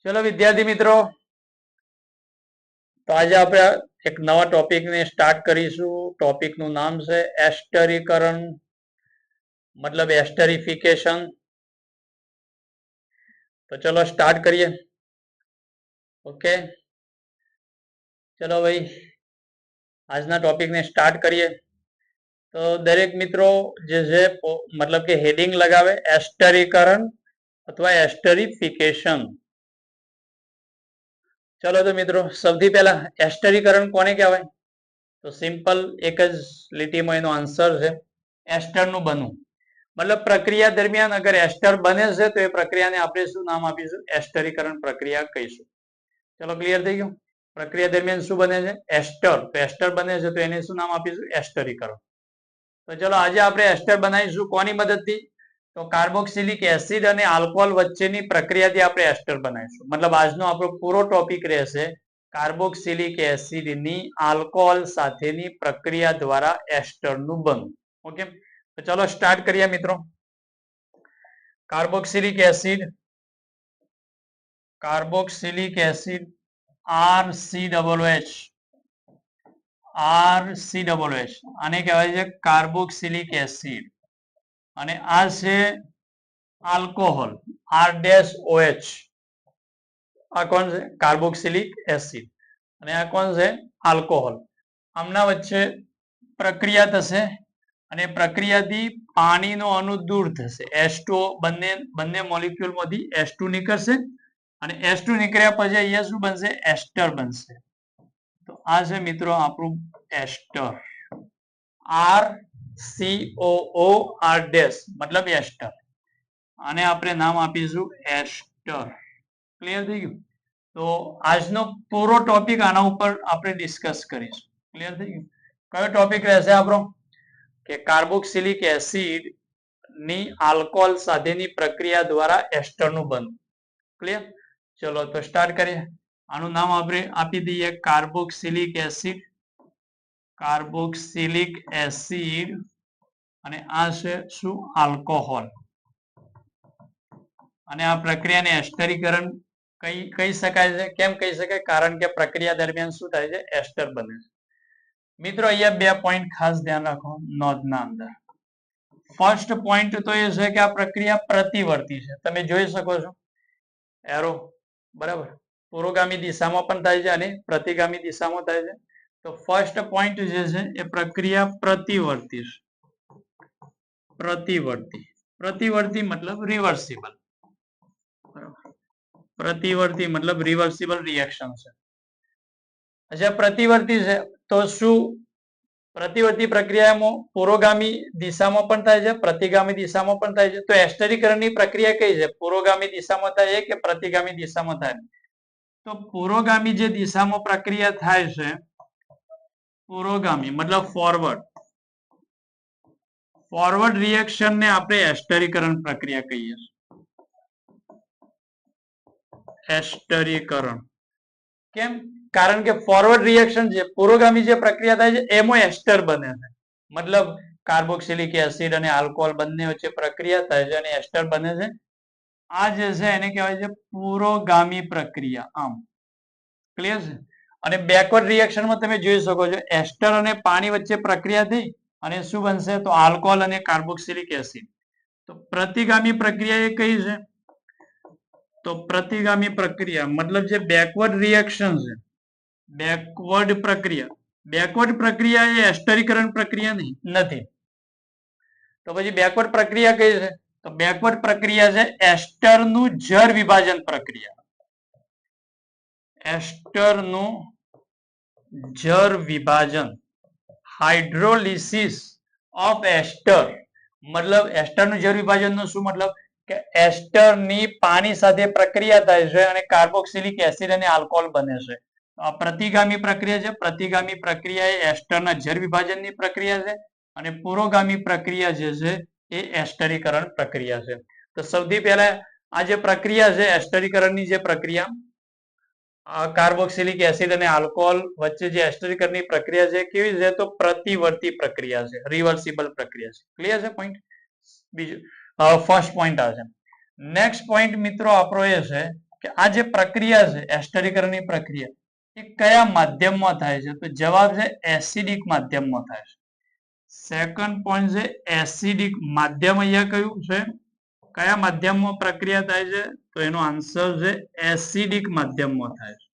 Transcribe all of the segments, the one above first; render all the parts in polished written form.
ચલો વિદ્યાર્થી મિત્રો, તો આજે આપણે એક નવા ટોપિકને સ્ટાર્ટ કરીશું. ટોપિકનું નામ છે એસ્ટરીકરણ, મતલબ એસ્ટરીફિકેશન. તો ચલો સ્ટાર્ટ કરીએ. ઓકે, ચલો ભાઈ આજના ટોપિકને સ્ટાર્ટ કરીએ. તો દરેક મિત્રો જે છે મતલબ કે હેડિંગ લગાવે એસ્ટરીકરણ અથવા એસ્ટરીફિકેશન. ચલો તો મિત્રો સૌથી પહેલા એસ્ટરીકરણ કોને કહેવાય? તો સિમ્પલ એક જ લીટીમાં એનો આન્સર છે એસ્ટરનું બનવું. મતલબ પ્રક્રિયા દરમિયાન અગર એસ્ટર બને છે તો એ પ્રક્રિયાને આપણે શું નામ આપીશું? એસ્ટરીકરણ પ્રક્રિયા કહીશું. ચલો ક્લિયર થઈ ગયું? પ્રક્રિયા દરમિયાન શું બને છે? એસ્ટર. તો એસ્ટર બને છે તો એને શું નામ આપીશું? એસ્ટરીકરણ. તો ચલો આજે આપણે એસ્ટર બનાવીશું કોની મદદથી? તો કાર્બોક્સિલિક એસિડ અને આલ્કોહોલ વચ્ચેની પ્રક્રિયાથી આપણે એસ્ટર બનાવીશું. મતલબ આજનો આપણો પૂરો ટોપિક રહેશે કાર્બોક્સિલિક એસિડની આલ્કોહોલ સાથેની પ્રક્રિયા દ્વારા એસ્ટરનું બનવું. ઓકે, તો ચલો સ્ટાર્ટ કરીએ મિત્રો. કાર્બોક્સિલિક એસિડ RCOH આને કહેવાય છે કાર્બોક્સિલિક એસિડ અને આ છે આલ્કોહોલ R-OH. આ કોણ છે? કાર્બોક્સિલિક એસિડ અને આ કોણ છે? આલ્કોહોલ. આમના વચ્ચે પ્રક્રિયા થશે અને પ્રક્રિયાથી પાણીનો અણુ દૂર થશે. H2O બંને મોલિક્યુલમાંથી H2 નીકળશે અને H2 નીકળ્યા પછી અહીંયા શું બનશે? એસ્ટર બનશે. તો આ છે મિત્રો આપણું એસ્ટર. RCOOR- મતલબ એસ્ટર. આને આપણે નામ આપીશું એસ્ટર. ક્લિયર થઈ ગયું? તો આજનો પૂરો ટોપિક આના ઉપર આપણે ડિસ્કસ કરીશું. ક્લિયર થઈ ગયું? કયો ટોપિક રહેશે આપણો? કે કાર્બોક્સિલિક એસિડ ની આલ્કોહોલ સાથેની પ્રક્રિયા દ્વારા એસ્ટરનું બનવું. ક્લિયર? ચલો તો સ્ટાર્ટ કરીએ. આનું નામ આપણે આપી દઈએ કાર્બોક્સિલિક એસિડ. અને આ છે શું? આલ્કોહોલ. અને આ પ્રક્રિયાને એસ્ટરીકરણ કહી શકાય છે. કેમ કહી શકાય? કારણ કે પ્રક્રિયા દરમિયાન શું થાય છે? એસ્ટર બને છે. મિત્રો અહીંયા બે પોઈન્ટ ખાસ ધ્યાન રાખો નોંધના અંદર. ફર્સ્ટ પોઈન્ટ તો એ છે કે આ પ્રક્રિયા પ્રતિવર્તી છે. તમે જોઈ શકો છો એરો, બરાબર? પુરોગામી દિશામાં પણ થાય છે અને પ્રતિગામી દિશામાં થાય છે. તો ફર્સ્ટ પોઈન્ટ જે છે એ પ્રક્રિયા પ્રતિવર્તી છે. પ્રતિવર્તી મતલબ રિવર્સિબલ. પ્રતિવર્તી મતલબ રિવર્સિબલ રિએક્શન છે. અચ્છા, પ્રતિવર્તી છે તો શું પ્રતિવર્તી પ્રક્રિયામાં પુરોગામી દિશામાં પણ થાય છે, પ્રતિગામી દિશામાં પણ થાય છે. તો એસ્ટરીકરણની પ્રક્રિયા કઈ છે? પુરોગામી દિશામાં થાય કે પ્રતિગામી દિશામાં થાય? તો પુરોગામી જે દિશામાં પ્રક્રિયા થાય છે, પુરોગામી મતલબ ફોરવર્ડ રિએક્શન ને આપણે એસ્ટરીકરણ પ્રક્રિયા કહીએ છીએ. એસ્ટરીકરણ કેમ? કારણ કે ફોરવર્ડ રિએક્શન છે, પુરોગામી જે પ્રક્રિયા થાય છે એમાં એસ્ટર બને છે. મતલબ કાર્બોક્સિલિક એસિડ અને આલ્કોહોલ બંને વચ્ચે પ્રક્રિયા થાય છે અને એસ્ટર બને છે. આ જે છે એને કહેવાય છે પુરોગામી પ્રક્રિયા. આમ ક્લિયર છે? અને બેકવર્ડ રિએક્શનમાં તમે જોઈ શકો છો એસ્ટર અને પાણી વચ્ચે પ્રક્રિયા થઈ અને શું બનશે? તો આલ્કોહોલ અને કાર્બોક્સિલિક એસિડ. તો પ્રતિગામી પ્રક્રિયા એ કઈ છે? તો પ્રતિગામી પ્રક્રિયા મતલબ જે બેકવર્ડ રિએક્શન છે, બેકવર્ડ પ્રક્રિયા એ એસ્ટરીકરણ પ્રક્રિયા નથી. તો પછી બેકવર્ડ પ્રક્રિયા કઈ છે? તો બેકવર્ડ પ્રક્રિયા છે એસ્ટરનું જળ વિભાજન પ્રક્રિયા. એસ્ટરનું જળ વિભાજન, હાઇડ્રોલિસિસ ઓફ એસ્ટર. મતલબ એસ્ટરનું જળ વિભાજનનો શું મતલબ? કે એસ્ટરની પાણી સાથે પ્રક્રિયા થાય છે અને કાર્બોક્સિલિક એસિડ અને આલ્કોહોલ બને છે. આ પ્રતિગામી પ્રક્રિયા છે. પ્રતિગામી પ્રક્રિયા એ એસ્ટરના જળ વિભાજનની પ્રક્રિયા છે અને પુરોગામી પ્રક્રિયા જે છે એ એસ્ટરીકરણ પ્રક્રિયા છે. તો સૌથી પહેલા આ જે પ્રક્રિયા છે એસ્ટરીકરણની જે પ્રક્રિયા કાર્બોક્સિલિક એસિડ અને આલ્કોહોલ વચ્ચે જે એસ્ટરીકરણની પ્રક્રિયા છે કેવી છે? તો પ્રતિવર્તી પ્રક્રિયા છે, રિવર્સિબલ પ્રક્રિયા છે. ક્લિયર છે પોઈન્ટ? બીજું ફર્સ્ટ પોઈન્ટ આ છે. નેક્સ્ટ પોઈન્ટ મિત્રો આપણો એ છે કે આ જે પ્રક્રિયા છે એસ્ટરીકરણની પ્રક્રિયા એ કયા માધ્યમમાં થાય છે? તો જવાબ છે એસિડિક માધ્યમમાં થાય છે. સેકન્ડ પોઈન્ટ છે એસિડિક માધ્યમ. અહીંયા કયું છે? કયા માધ્યમમાં પ્રક્રિયા થાય છે? તો એનો આન્સર છે એસિડિક માધ્યમમાં થાય છે.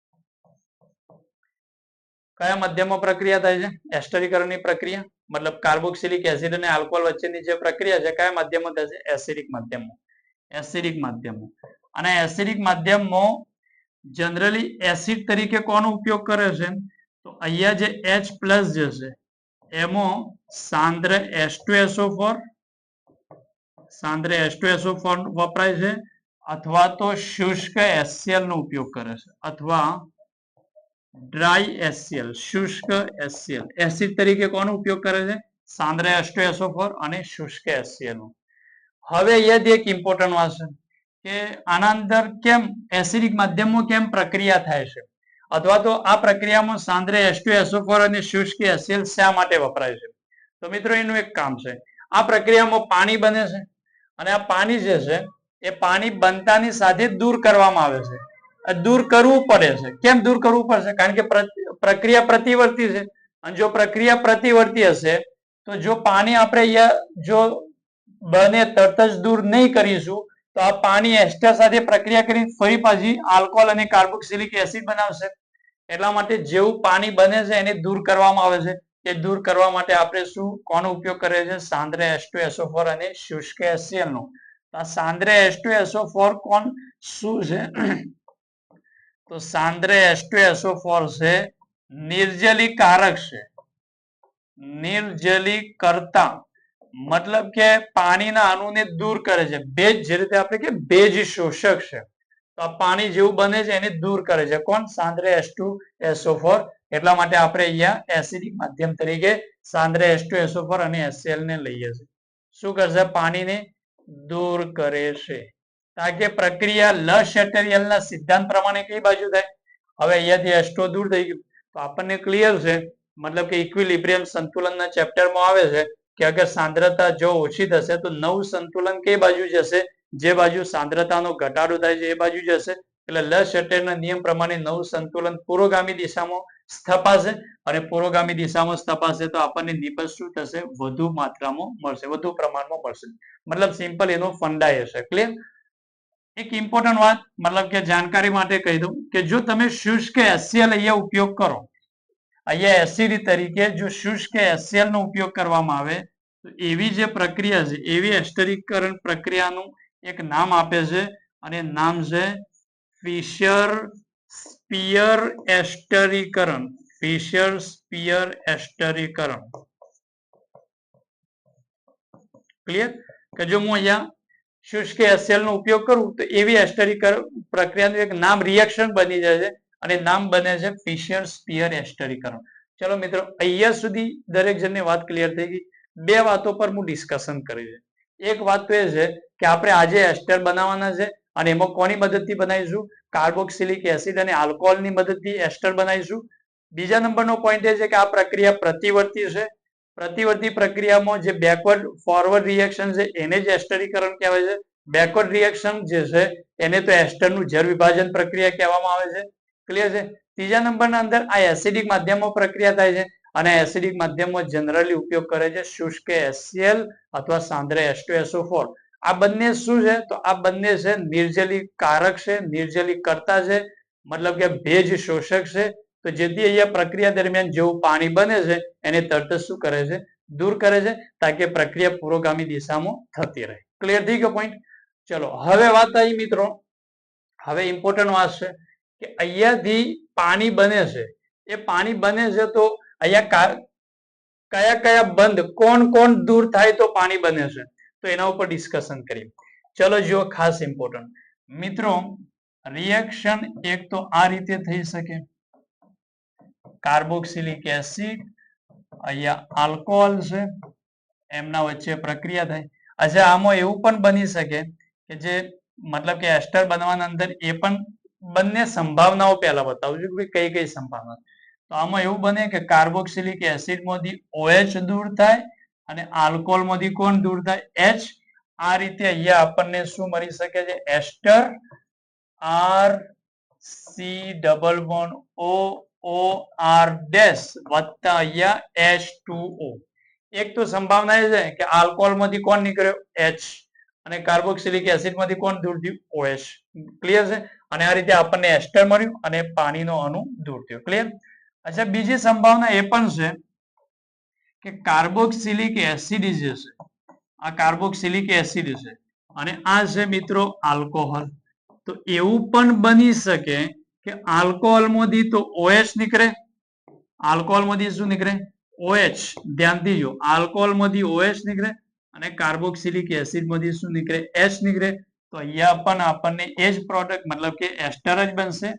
કયા માધ્યમમાં પ્રક્રિયા થાય છે એસ્ટરીકરણની પ્રક્રિયા? મતલબ કાર્બોક્સિલિક એસિડ અને આલ્કોહોલ વચ્ચેની જે પ્રક્રિયા છે કયા માધ્યમમાં થાય છે? એસિડિક માધ્યમમાં. એસિડિક માધ્યમમાં. અને એસિડિક માધ્યમમાં જનરલી એસિડ તરીકે કોનો ઉપયોગ કરે છે? તો અહીંયા જે H+ જે છે એમાં સાંદ્ર H2SO4 વપરાય છે, અથવા તો શુષ્ક HCl નો ઉપયોગ કરે છે, અથવા ડ્રાય HCl, શુષ્ક HCl. એસિડ તરીકે કોનો ઉપયોગ કરે છે? સાંદ્ર H2SO4 અને શુષ્ક HCl નો. હવે અહીંયા એક ઇમ્પોર્ટન્ટ વાત છે કે આના અંદર કેમ એસિડિક માધ્યમમાં કેમ પ્રક્રિયા થાય છે, અથવા તો આ પ્રક્રિયામાં સાંદ્ર H2SO4 અને શુષ્ક HCl શા માટે વપરાય છે? તો મિત્રો એનું એક કામ છે. આ પ્રક્રિયામાં પાણી બને છે અને આ પાણી જે છે એ પાણી બનતાની સાથે દૂર કરવામાં આવે છે. દૂર કરવું પડે છે. કેમ દૂર કરવું પડશે? કારણ કે પ્રક્રિયા પ્રતિવર્તી છે, અને જો પ્રક્રિયા પ્રતિવર્તી હશે તો જો પાણી આપણે અહીંયા જો બને તરત જ દૂર નહીં કરીશું તો આ પાણી એસ્ટર સાથે પ્રક્રિયા કરી ફરી પાછી આલ્કોહોલ અને કાર્બોક્સિલિક એસિડ બનાવશે. એટલા માટે જેવું પાણી બને છે એને દૂર કરવામાં આવે છે. એ દૂર કરવા માટે આપણે શું કોનો ઉપયોગ કરીએ છીએ? સાંદ્ર H2SO4 અને શુષ્ક HCl નો. આ સાંદ્ર H2SO4 કોણ શું છે? તો સાંદ્ર H2SO4 છે નિર્જલીકારક છે. નિર્જલીકર્તા મતલબ કે પાણીના અણુને દૂર કરે છે. ભેજ જે રીતે આપણે કે ભેજ શોષક છે, તો આ પાણી જેવું બને છે એને દૂર કરે છે. કોણ? સાંદ્ર H2SO4. એટલા માટે આપણે અહીંયા એસિડિક માધ્યમ તરીકે સાંદ્ર H2SO4 અને HCl ને લઈએ છીએ. શું કરશે? પાણીને દૂર કરે છે. કારણ કે પ્રક્રિયા લશેટરીયલ ના સિદ્ધાંત પ્રમાણે કઈ બાજુ થાય? હવે અહીંયાથી H2 દૂર થઈ ગયું તો આપણને ક્લિયર છે. મતલબ કે ઇક્વિલિબ્રિયમ સંતુલનના ચેપ્ટરમાં આવે છે કે અગર સાંદ્રતા જો ઓછી થશે તો નવું સંતુલન કઈ બાજુ જશે? જે બાજુ સાંદ્રતાનો ઘટાડો થાય છે એ બાજુ જશે. એટલે લશેટરના નિયમ પ્રમાણે નવું સંતુલન પુરોગામી દિશામાં સ્થપાશે, અને પુરોગામી દિશામાં સ્થપાશે તો આપણને નિપજ શું થશે? વધુ માત્રામાં મળશે, વધુ પ્રમાણમાં મળશે. મતલબ સિમ્પલ એનો ફંડા હશે. ક્લિયર? એક ઇમ્પોર્ટન્ટ વાત મતલબ કે જાણકારી માટે કહી દઉં કે જો તમે શુષ્ક HCl અહીંયા ઉપયોગ કરો, અહીંયા એસિડ તરીકે જો શુષ્ક HCl નો ઉપયોગ કરવામાં આવે તો એવી જે પ્રક્રિયા છે એવી એસ્ટરીકરણ પ્રક્રિયાનું એક નામ આપે છે, અને નામ છે ફિશર-સ્પિયર એસ્ટરીકરણ. ફિશર-સ્પિયર એસ્ટરીકરણ. ક્લિયર? કે જો હું અહીંયા શુષ્ક HCl નો ઉપયોગ કરું તો એવી એસ્ટરીકરણ પ્રક્રિયાનું એક નામ રિએક્શન બની જાય છે, અને નામ બને છે ફિશર-સ્પિયર એસ્ટરીકરણ. ચલો મિત્રો, અહીંયા સુધી દરેક જણની વાત ક્લિયર થઈ ગઈ. બે વાતો પર હું ડિસ્કશન કરી છે. એક વાત તો એ છે કે આપણે આજે એસ્ટર બનાવવાના છે, અને એમાં કોની મદદથી બનાવીશું? કાર્બોક્સિલિક એસિડ અને આલ્કોહોલની મદદથી એસ્ટર બનાવીશું. બીજા નંબરનો પોઈન્ટ એ છે કે આ પ્રક્રિયા પ્રતિવર્તી છે. પ્રતિવર્તી પ્રક્રિયામાં જે બેકવર્ડ ફોરવર્ડ રિએક્શન છે એને જ એસ્ટરીકરણ કહેવાય છે. બેકવર્ડ રિએક્શન જે છે એને તો એસ્ટરનું જળ વિભાજન પ્રક્રિયા કહેવામાં આવે છે. ક્લિયર છે? ત્રીજા નંબરના અંદર આ એસિડિક માધ્યમમાં પ્રક્રિયા થાય છે, અને એસિડિક માધ્યમમાં જનરલી ઉપયોગ કરે છે શુષ્ક HCl અથવા સાંદ્ર H2SO4. આ બંને શું છે? તો આ બંને છે નિર્જલીકારક છે, નિર્જલીકર્તા છે, મતલબ કે ભેજ શોષક છે. તો જેથી અહીંયા પ્રક્રિયા દરમિયાન જેવું પાણી બને છે એને તરત જ શું કરે છે? દૂર કરે છે, તાકે પ્રક્રિયા પુરોગામી દિશામાં થતી રહે. ક્લિયર થઈ ગયો પોઈન્ટ? ચલો હવે વાત આવી મિત્રો, હવે ઇમ્પોર્ટન્ટ વાત છે કે અહીંયાથી પાણી બને છે. એ પાણી બને છે તો અહીંયા કયા કયા બંધ કોણ કોણ દૂર થાય તો પાણી બને છે, તો એના ઉપર ડિસ્કશન કરીએ. ચલો જો ખાસ ઇમ્પોર્ટન્ટ મિત્રો, રિએક્શન એક તો આ રીતે થઈ શકે, કાર્બોક્સિલિક એસિડ અહીંયા આલ્કોહોલ છે, એમના વચ્ચે પ્રક્રિયા થાય. અચ્છા, આમાં એવું પણ બની શકે કે જે મતલબ કે એસ્ટર બનવાના અંદર એ પણ બંને સંભાવનાઓ પહેલા બતાવું છું કે કઈ કઈ સંભાવના. તો આમાં એવું બને કે કાર્બોક્સિલિક એસિડ માંથી OH દૂર થાય અને આલ્કોહોલ માંથી કોણ દૂર થાય? H. આ રીતે અહીંયા આપણને શું મળી શકે છે? Ester R C double bond O O R dash વત્તા અહીંયા H2O. એક તો સંભાવના એ છે કે આલ્કોહોલ માંથી કોણ નીકળ્યો H અને કાર્બોક્સિલિક એસિડ માંથી કોણ દૂર થયું OH. ક્લિયર છે? અને આ રીતે આપણને એસ્ટર મળ્યું અને પાણીનો અણુ દૂર થયો. ક્લિયર? અચ્છા, બીજી સંભાવના એ પણ છે કે કાર્બોક્સિલિક એસિડ જે છે, આ કાર્બોક્સિલિક એસિડ છે અને આ છે મિત્રો આલ્કોહોલ. તો એવું પણ બની શકે કે આલ્કોહોલ માંથી તો OH નીકળે, આલ્કોહોલ માંથી શું નીકળે OH. ધ્યાનથી જો, આલ્કોહોલ માંથી OH નીકળે અને કાર્બોક્સિલિક એસિડ માંથી શું નીકળે H નીકળે. તો અહીંયા પણ આપણને એ જ પ્રોડક્ટ મતલબ કે એસ્ટર જ બનશે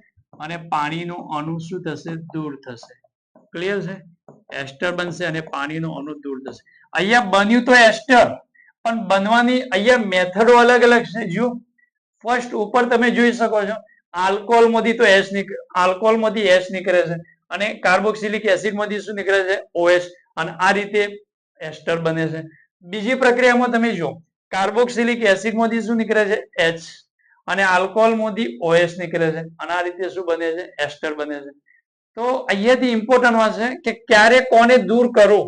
અને પાણીનો અણુ શું થશે દૂર થશે. ક્લિયર છે? એસ્ટર બનશે અને પાણીનો અણુ દૂર થશે. અહીંયા બન્યું તો એસ્ટર પણ બનવાની અહીંયા મેથડો અલગ અલગ છે. જો ફર્સ્ટ ઉપર તમે જોઈ શકો છો આલ્કોહોલ માંથી તો આલ્કોહોલ માંથી H નીકળે છે અને કાર્બોક્સિલિક એસિડ માંથી શું નીકળે છે OH અને આ રીતે એસ્ટર બને છે. બીજી પ્રક્રિયામાં તમે જો કાર્બોક્સિલિક એસિડ માંથી શું નીકળે છે H અને આલ્કોહોલ માંથી OH નીકળે છે અને આ રીતે શું બને છે એસ્ટર બને છે. તો અહીંયાથી ઇમ્પોર્ટન્ટ વાત છે કે ક્યારે કોને દૂર કરવું,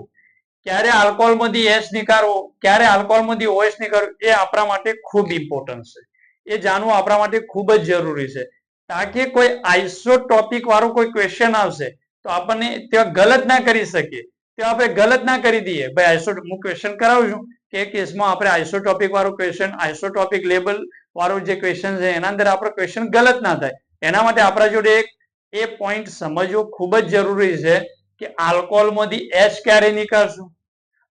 ક્યારે આલ્કોહોલ માંથી H નીકાળવો, ક્યારે આલ્કોહોલ માંથી OH નીકાળવું, એ આપણા માટે ખૂબ ઇમ્પોર્ટન્ટ છે. એ જાણવું આપણા માટે ખૂબ જ જરૂરી છે તાકે કોઈ આઇસોટોપિક વાળો કોઈ ક્વેશ્ચન આવશે તો આપણને ત્યાં ગલત ના કરી શકીએ, ત્યાં આપણે ગલત ના કરી દઈએ. ભાઈ હું ક્વેશ્ચન કરાવું છું કે કેસમાં આપણે આઇસોટોપિક વાળો ક્વેશ્ચન, આઇસોટોપિક લેબલ વાળો જે ક્વેશ્ચન છે એના અંદર આપણો ક્વેશ્ચન ગલત ના થાય. એના માટે આપણા જોડે એક એ પોઈન્ટ સમજવો ખૂબ જ જરૂરી છે કે આલ્કોહોલ માંથી H ક્યારે નીકાળશું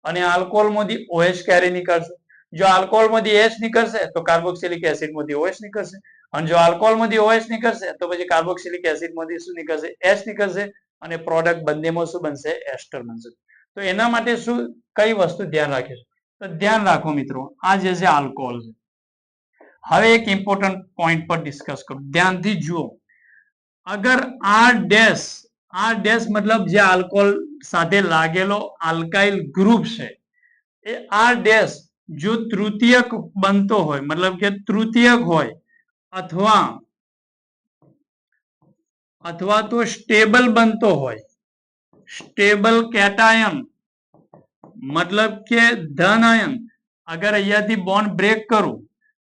અને આલ્કોહોલ માંથી OH ક્યારે નીકાળશું. જો આલ્કોહોલ માંથી H નીકળશે તો કાર્બોક્સિલિક એસિડ માંથી OH નીકળશે અને જો આલ્કોહોલ માંથી OH નીકળશે તો પછી કાર્બોક્સિલિક એસિડ માંથી શું નીકળશે H નીકળશે અને પ્રોડક્ટ બંનેમાં શું બનશે એસ્ટર બનશે. તો એના માટે શું કઈ વસ્તુ ધ્યાન રાખીશું તો ધ્યાન રાખો મિત્રો, આ જે છે આલ્કોહોલ છે. હવે એક ઇમ્પોર્ટન્ટ પોઈન્ટ પર ડિસ્કસ કરું, ધ્યાનથી જુઓ. અગર આર ડેશ મતલબ જે આલ્કોહોલ સાથે લાગેલો આલ્કાઇલ ગ્રુપ છે એ આર ડેશ જો તૃતીયક બનતો હોય મતલબ કે તૃતીયક હોય અથવા તો સ્ટેબલ બનતો હોય, સ્ટેબલ કેટાયન મતલબ કે ધન આયન. અગર અહીંયાથી બોન્ડ બ્રેક કરું,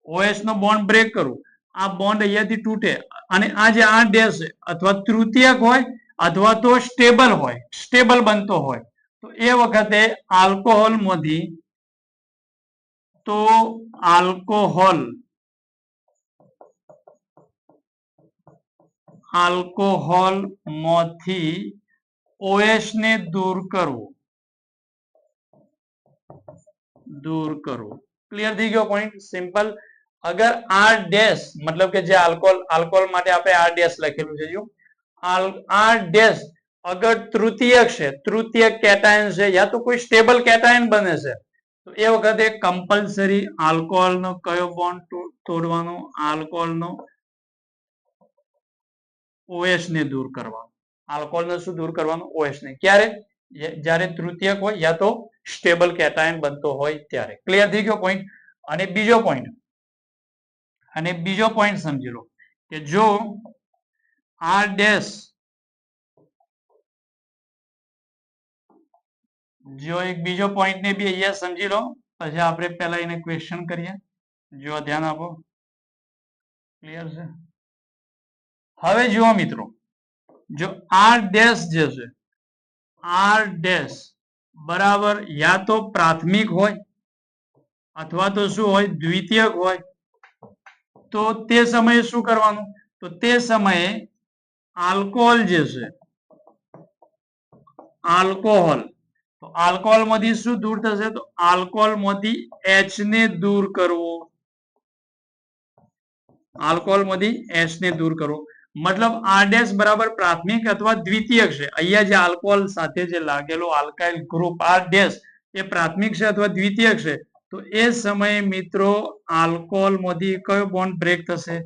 OH નો બોન્ડ બ્રેક કરું, આ બોન્ડ અહીંયાથી તૂટે અને આ જે આર ડેશ છે અથવા તૃતીયક હોય અથવા તો સ્ટેબલ હોય, સ્ટેબલ બનતો હોય તો એ વખતે આલ્કોહોલ માંથી OH ને દૂર કરવું. ક્લિયર થઈ ગયો પોઈન્ટ? સિમ્પલ. અગર આર ડેશ મતલબ કે જે આલ્કોહોલ માટે આપણે આર ડેશ લખેલું છે, જો આર ડેશ અગર તૃતીયક છે, તૃતીયક કેટાયન છે યા તો કોઈ સ્ટેબલ કેટાયન બને છે તો એ વખતે કમ્પલસરી આલ્કોહોલનો કયો બોન્ડ તોડવાનો, આલ્કોહોલનો OH ને દૂર કરવાનો. આલ્કોહોલને શું દૂર કરવાનું? OH ને. ક્યારે? જ્યારે તૃતીયક હોય યા તો સ્ટેબલ કેટાયન બનતો હોય ત્યારે. ક્લિયર થઈ ગયો પોઈન્ટ? અને બીજો પોઈન્ટ સમજી લો કે જો આર ડેશ જો એક બીજો પોઈન્ટ ને બી અહીંયા સમજી લો પછી આપણે પહેલા એને ક્વેશ્ચન કરીએ. જો ધ્યાન આપો. ક્લિયર છે? હવે જુઓ મિત્રો, જો આર ડેશ જે છે, આર ડેશ બરાબર યા તો પ્રાથમિક હોય અથવા તો શું હોય દ્વિતીયક હોય તો તે સમયે શું કરવાનું? તો તે સમયે આલ્કોહોલ જે છે, આલ્કોહોલ માંથી શું દૂર થશે? તો આલ્કોહોલ માંથી H ને દૂર કરવો. આલ્કોહોલ માંથી H ને દૂર કરવો મતલબ આર ડેશ બરાબર પ્રાથમિક અથવા દ્વિતીયક છે. અહીંયા જે આલ્કોહોલ સાથે જે લાગેલો આલ્કાઇલ ગ્રુપ આર ડેશ એ પ્રાથમિક છે અથવા દ્વિતીયક છે તો એ સમયે મિત્રો આલ્કોહોલ માંથી કયો બોન્ડ બ્રેક થશે?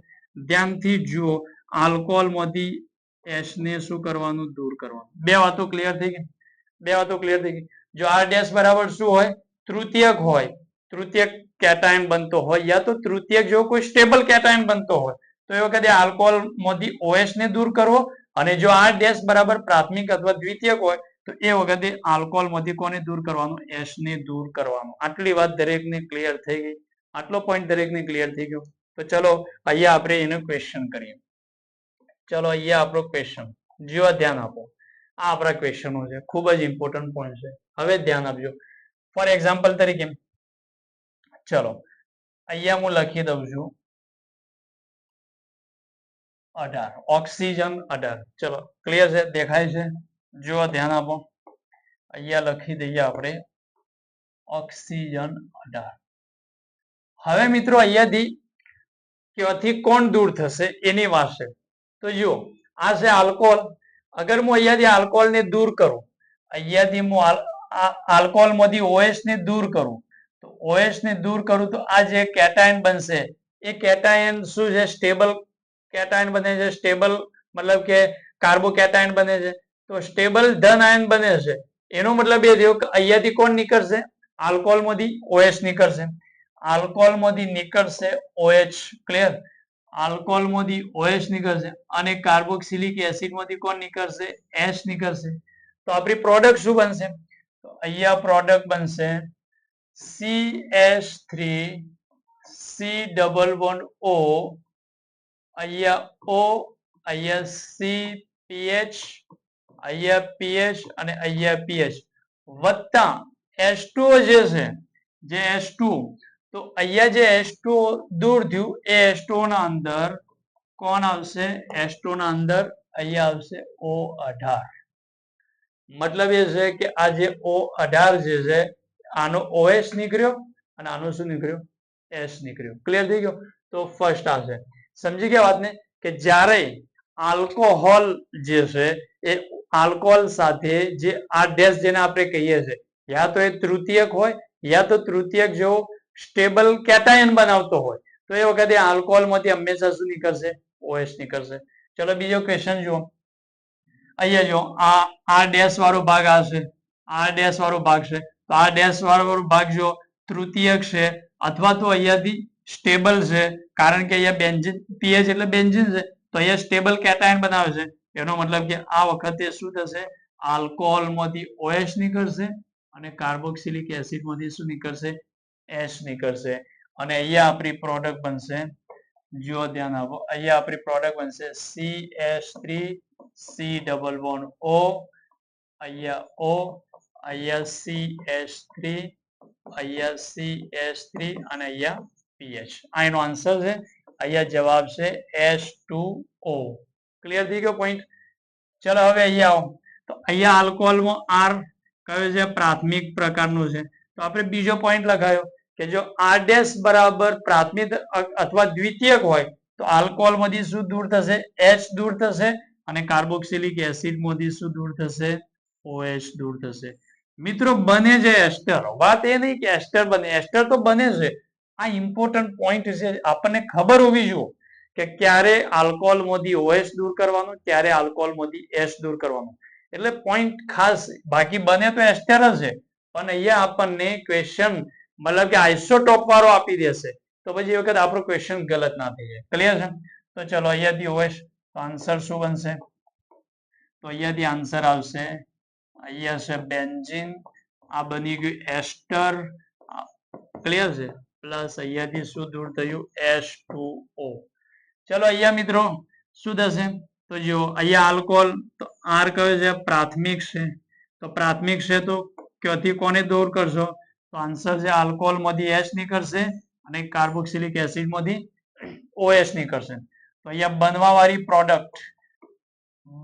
ધ્યાનથી જુઓ, આલ્કોહોલ માંથી H ને શું કરવાનું? દૂર કરવાનું. બે વાતો ક્લિયર થઈ ગઈ? જો આર ડેશ બરાબર શું હોય? તૃતીયક હોય, તૃતીયક કેટાયન બનતો હોય યા તો તૃતીયક જેવો કોઈ સ્ટેબલ કેટાયન બનતો હોય તો એ વખતે આલ્કોહોલ માંથી OH ને દૂર કરવો, અને જો R ડેશ બરાબર પ્રાથમિક અથવા દ્વિતીયક હોય તો એ વખતે આલ્કોહોલ માંથી કોને દૂર કરવાનું? H ને દૂર કરવાનું. આટલી વાત દરેકને ક્લિયર થઈ ગઈ? આટલો પોઈન્ટ દરેકને ક્લિયર થઈ ગયો? તો ચલો અહીંયા આપણે એનો ક્વેશ્ચન કરીએ. ચલો અહીંયા આપણો ક્વેશ્ચન, જો ધ્યાન આપો, આ આપણા ક્વેશ્ચનો છે, ખૂબ જ ઇમ્પોર્ટન્ટ પોઈન્ટ છે. હવે ધ્યાન આપજો. ફોર એક્ઝામ્પલ તરીકે ચલો અહીંયા હું લખી દઉં છું 18, ઓક્સિજન 18. ચલો ક્લિયર છે? દેખાય છે? જો ધ્યાન આપો, અહીંયા લખી દઈએ આપણે ઓક્સિજન 18. હવે મિત્રો અહીંયાથી ક્યાંથી કોણ દૂર થશે એની વાત છે. તો જો આ છે આલ્કોહોલ. અગર હું અહીંયાથી આલ્કોહોલ ને દૂર કરું, અહીંયાથી હું આલ્કોહોલ માંથી OH ને દૂર કરું, તો OH ને દૂર કરું તો આ જે કેટાયન બનશે એ કેટાયન શું છે? સ્ટેબલ કેટાયન બને છે. સ્ટેબલ મતલબ કે કાર્બોકેટાયન બને છે. તો સ્ટેબલ ધન આયન બને છે. એનો મતલબ એ થયો કે અહીંયાથી કોણ નીકળશે? આલ્કોહોલ માંથી OH નીકળશે. આલ્કોહોલ માંથી નીકળશે OH. ક્લિયર? આલ્કોહોલ માંથી OH નીકળશે અને કાર્બોક્સિલિક એસિડ માંથી કોણ નીકળશે? H નીકળશે. તો આપણી પ્રોડક્ટ શું બનશે? તો અહીંયા પ્રોડક્ટ બનશે CH3 C double bond O, અહીંયા O, અહીંયા C PH, અહીંયા PH અને અહીંયા PH વત્તા H2O જે છે, જે H2O, તો અહીંયા જે H2O દૂર થયું એ H2O ના અંદર કોણ આવશે? H2O ના અંદર અહીંયા આવશે O18. મતલબ એ છે કે આ જે O18 જે છે આનો OH નીકળ્યો અને આનો શું નીકળ્યો? H નીકળ્યો. ક્લિયર થઈ ગયો? તો ફર્સ્ટ આવશે. સમજી ગયા વાતને? કે જ્યારે આલ્કોહોલ જે છે એ આલ્કોહોલ સાથે જે આ ડેશ જેને આપણે કહીએ છીએ, યા તો એ તૃતીયક હોય યા તો તૃતીયક જેવો સ્ટેબલ કેટાયન બનાવતો હોય, તો એ વખતે આલ્કોહોલ માંથી હંમેશા શું નીકળશે? OH નીકળશે. ચલો બીજો ક્વેશ્ચન જુઓ. અહીંયા જો આ ડેશ વાળો ભાગ આવશે, આ ડેશ વાળો ભાગ છે, તો આ ડેશ વાળો ભાગ જો તૃતીયક છે અથવા તો અહીંયાથી સ્ટેબલ છે, કારણ કે અહીંયા બેન્ઝીન PH એટલે બેન્ઝીન છે, તો અહીંયા સ્ટેબલ કેટાયન બનાવે છે. એનો મતલબ કે આ વખતે શું થશે? આલ્કોહોલ માંથી OH નીકળશે અને કાર્બોક્સિલિક એસિડ માંથી શું નીકળશે? H નીકળશે. અને અહીંયા આપણી પ્રોડક્ટ બનશે, જો ધ્યાન આપો, અહીંયા આપણી પ્રોડક્ટ બનશે CH3 C double bond O, અહીંયા O, અહીંયા CH3, અહીંયા CH3 અને અહીંયા PH. આ એનો આન્સર છે. અહીંયા જવાબ છે H2O. ક્લિયર થઈ ગયો પોઈન્ટ? ચલો હવે અહીંયા આવો. તો અહીંયા આલ્કોહોલમાં R કયો છે? પ્રાથમિક પ્રકારનું છે. તો આપણે બીજો પોઈન્ટ લખાયો કે જો R ડેશ બરાબર પ્રાથમિક અથવા દ્વિતીયક હોય તો આલ્કોહોલ માંથી શું દૂર થશે? H દૂર થશે અને કાર્બોક્સિલિક એસિડ માંથી શું દૂર થશે? OH દૂર થશે. મિત્રો બને છે એસ્ટર. વાત એ નહીં કે એસ્ટર બને, એસ્ટર તો બને છે. આ ઇમ્પોર્ટન્ટ પોઈન્ટ છે, આપણને ખબર હોવી જોઈએ કે ક્યારે આલ્કોહોલ માંથી OH દૂર કરવાનું, ક્યારે આલ્કોહોલ માંથી H દૂર કરવાનું. એટલે પોઈન્ટ ખાસ. બાકી બને તો એસ્ટર જ છે, પણ અહીંયા આપણને ક્વેશ્ચન મતલબ કે આઇસોટોપ વાળો આપી દેશે, તો પછી એ વખત આપણો ક્વેશ્ચન ગલત ના થઈ જાય. ક્લિયર છે? તો ચલો અહીંયાથી OH, તો આન્સર શું બનશે? તો અહીંયાથી આન્સર આવશે, અહીંયા છે બેન્ઝીન, આ બની ગયું એસ્ટર. ક્લિયર છે? પ્લસ અહીંયાથી શું દૂર થયું? H2O. ચલો અહીંયા મિત્રો શું થશે? તો જો અહીંયા આલ્કોહોલ, તો R કયો છે? પ્રાથમિક છે. તો પ્રાથમિક છે તો ક્યાંથી કોને દૂર કરશો? તો આન્સર છે આલ્કોહોલ માંથી H નીકળશે અને કાર્બોક્સિલિક એસિડ માંથી OH નીકળશે. તો અહીંયા બનવા વાળી प्रोडक्ट,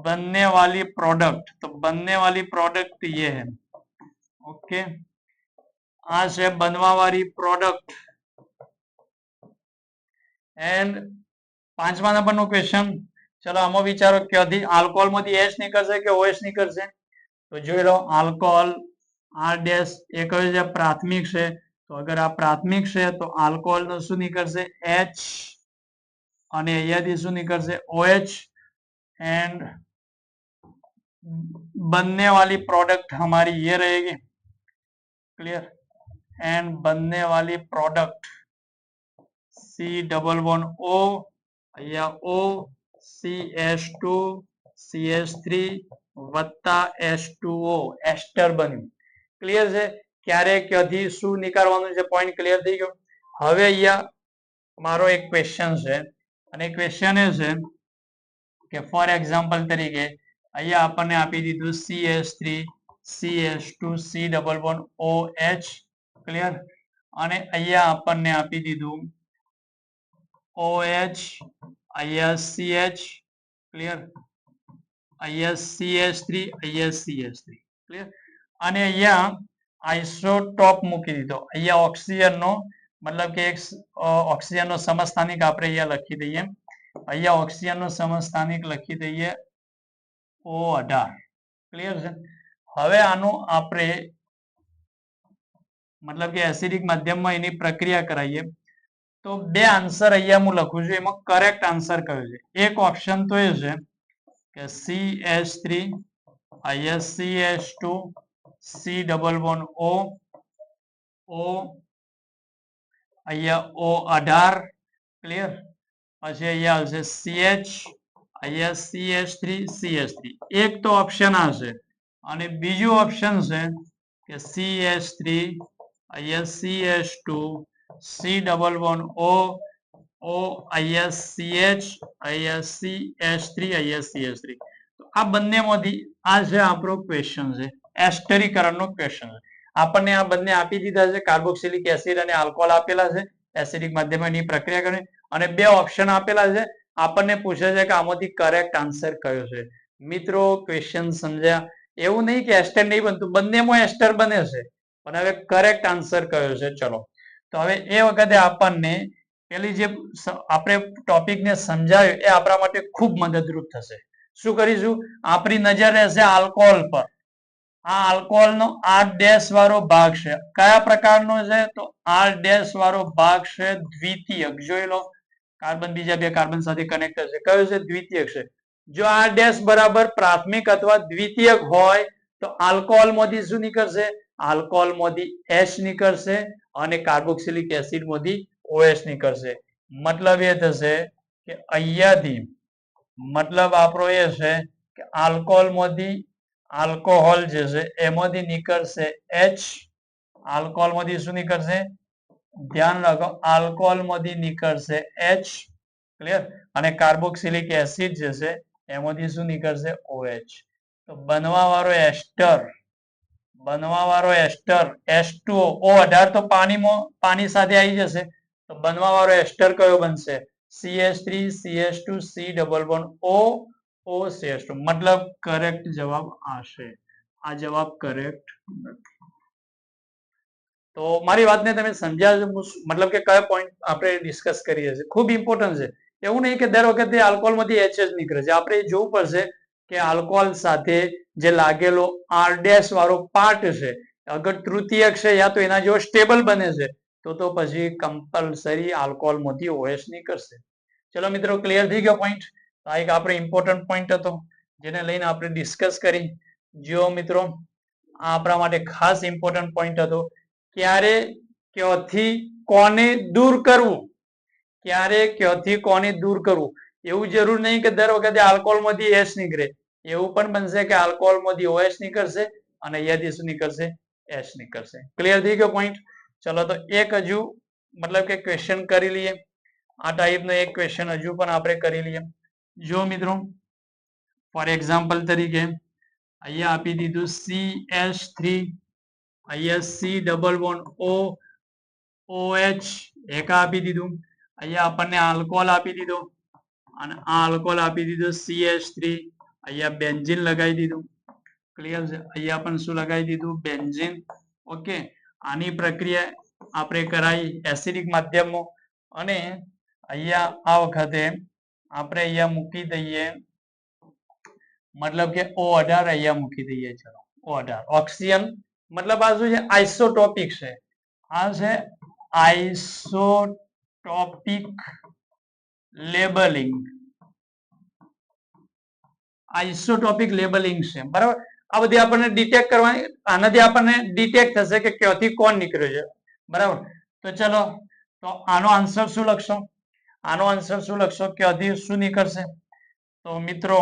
बनने वाली प्रोडक्ट, तो बनने वाली प्रोडक्ट ये है. ओके, आ છે બનવા વાળી પ્રોડક્ટ. એન્ડ 5મા નંબરનો ક્વેશ્ચન. ચલો આમાં વિચારો ક્યાંથી આલ્કોહોલ માંથી H નીકળશે કે OH નીકળશે? તો જોઈ લો, આલ્કોહોલ R ડેશ એ કયો છે? પ્રાથમિક છે. તો અગર આ પ્રાથમિક છે તો આલ્કોહોલ નો શું નીકળશે? H અને અહીંયાથી શું નીકળશે? OH. एंड बनने वाली प्रोडक्ट हमारी ये रहेगी. क्लियर? एंड बनने वाली product C double one O અહીંયા OCH2 CH3 વત્તા H2O એસ્ટર બન્યું. ક્લિયર છે? ક્યારે ક્યાંથી શું નીકાળવાનું છે પોઈન્ટ ક્લિયર થઈ ગયો. હવે અહીંયા મારો એક ક્વેશ્ચન છે અને ક્વેશ્ચન એ છે કે ફોર એક્ઝામ્પલ તરીકે અહીંયા આપણને આપી દીધું CH3 CH2 C double bond OH clear અને અહીંયા આપણને આપી દીધું OH અહીંયા CH ક્લિયર અહીંયા CH3 અહીંયા CH3 ક્લિયર અને અહીંયા આઇસોટોપ મૂકી દીધો. અહીંયા ઓક્સિજન નો મતલબ કે એક ઓક્સિજન નો સમસ્થાનિક આપણે અહીંયા લખી દઈએ. અહીંયા ઓક્સિજન નો સમસ્થાનિક લખી દઈએ O18 ક્લિયર છે. હવે આનું આપણે મતલબ કે એસિડિક માધ્યમમાં એની પ્રક્રિયા કરાવીએ તો બે આન્સર અહીંયા હું લખું છું. એમાં કરેક્ટ આન્સર કયો છે? એક ઓપ્શન તો એ છે કે CH3 અહીંયા CH2 C double bond O અહીંયા O18 ક્લિયર પછી અહીંયા આવશે CH અહીંયા CH3 CH3 એક તો ઓપ્શન આ છે અને બીજું ઓપ્શન છે કે CH3 અહીંયા CH2 C double bond O અહીંયા CH અહીંયા CH3 અહીંયા CH3 તો આ બંનેમાંથી આ છે આપણો ક્વેશ્ચન છે એસ્ટરીકરણનો ક્વેશ્ચન છે. આપણને આ બંને આપી દીધા છે કાર્બોક્સિલિક એસિડ અને આલ્કોહોલ આપેલા છે એસિડિક માધ્યમની પ્રક્રિયા કરે અને બે ઓપ્શન આપેલા છે. આપણને પૂછે છે કે આમાંથી કરેક્ટ આન્સર કયો છે. મિત્રો ક્વેશ્ચન સમજ્યા? એવું નહીં કે એસ્ટર નહીં બનતું, બંનેમાં એસ્ટર બને છે પણ હવે કરેક્ટ આન્સર કયો છે. ચલો તો હવે એ વખતે આપણને પેલી જે આપણે ટોપિકને સમજાવ્યો એ આપણા માટે ખૂબ મદદરૂપ થશે. શું કરીશું? આપણી નજર રહેશે આલ્કોહોલ પર. આ આલ્કોહોલનો R- વાળો ભાગ છે. કયા પ્રકારનો છે? તો R- વાળો ભાગ છે દ્વિતીયક. જોઈ લો કાર્બન બીજા બે કાર્બન સાથે કનેક્ટ થશે. કયો છે? દ્વિતીયક છે. જો R- બરાબર પ્રાથમિક અથવા દ્વિતીયક હોય તો આલ્કોહોલમાંથી શું નીકળશે? આલ્કોહોલમાંથી H નીકળશે અને કાર્બોક્સિલિક એસિડમાંથી OH નીકળશે. મતલબ એ થશે કે અહીંયાથી મતલબ આપણો એ છે કે આલ્કોહોલમાંથી આલ્કોહોલ જે છે એમાંથી નીકળશે H. આલ્કોહોલમાંથી શું નીકળશે? ધ્યાન રાખો, આલ્કોહોલમાંથી નીકળશે H ક્લિયર અને કાર્બોક્સિલિક એસિડ જે છે એમાંથી શું નીકળશે? OH. તો બનવા વાળો એસ્ટર H2O O18 તો પાણી સાથે આવી જશે તો બનવા વાળો એસ્ટર કયો બનશે? CH3 CH2 C double bond O CH2 મતલબ કરેક્ટ જવાબ આવશે. આ જવાબ કરેક્ટ નથી. તો મારી વાતને તમે સમજ્યા છો? મતલબ કે કયો પોઈન્ટ આપણે ડિસ્કસ કરીએ છીએ ખૂબ ઇમ્પોર્ટન્ટ છે. એવું નહીં કે દર વખતે આલ્કોહોલમાંથી H જ નીકળે છે. આપણે જોવું પડશે કે આલ્કોહોલ સાથે જે લાગેલો R- વાળો પાર્ટ છે અગર તૃતીયક છે યા તો એના જેવો સ્ટેબલ બને છે તો પછી કમ્પલસરી આલ્કોહોલમાંથી OH નીકળશે. ચલો મિત્રો ક્લિયર થઈ ગયો પોઈન્ટ? આ એક આપણે ઇમ્પોર્ટન્ટ પોઈન્ટ હતો જેને લઈને આપણે ડિસ્કસ કરી. જો મિત્રો આ આપણા માટે ખાસ ઇમ્પોર્ટન્ટ પોઈન્ટ હતો. ક્યારે ક્યાંથી કોને દૂર કરવું? ક્યારે ક્યાંથી કોને દૂર કરવું? એવું જરૂર નહીં કે દર વખતે આલ્કોહોલમાંથી H નીકળે. એવું પણ બનશે કે આલ્કોહોલમાંથી OH નીકળશે અને અહીંયાથી શું નીકળશે? H નીકળશે. ક્લિયર થઈ ગયો પોઈન્ટ? ચલો તો એક હજુ મતલબ કે ક્વેશ્ચન કરી લઈએ. આ ટાઈપનો એક ક્વેશ્ચન હજુ પણ આપણે કરી લઈએ. જો મિત્રો ફોર એક્ઝામ્પલ તરીકે અહીંયા આપી દીધું CH3 અહીંયા C ડબલ બોન્ડ OH એક આપી દીધું. અહીંયા આપણને આલ્કોહોલ આપી દીધો અને આ આલ્કોહોલ આપી દીધો CH3 અહીંયા બેન્ઝીન લગાવી દીધું. ક્લિયર છે? અહીંયા પણ શું લગાવી દીધું? બેન્ઝીન. ઓકે, આની પ્રક્રિયા આપણે કરાવી એસિડિક માધ્યમમાં અને અહીંયા આ વખતે આપણે અહીંયા મૂકી દઈએ મતલબ કે O18 અહીંયા મૂકી દઈએ. ચલો O18 ઓક્સિજન મતલબ આ શું છે? આઇસોટોપિક છે. આ છે આઇસોટોપિક લેબલિંગ. આઇસોટોપિક લેબલિંગ છે બરાબર. આ બધી આપણને ડિટેક્ટ કરવાની, આનાથી આપણને ડિટેક્ટ થશે કે ક્યાંથી કોણ નીકળ્યો છે બરાબર. તો ચલો તો આનો આન્સર શું લખશો? આનો આન્સર શું લખશો કે અધિક શું નીકળશે? તો મિત્રો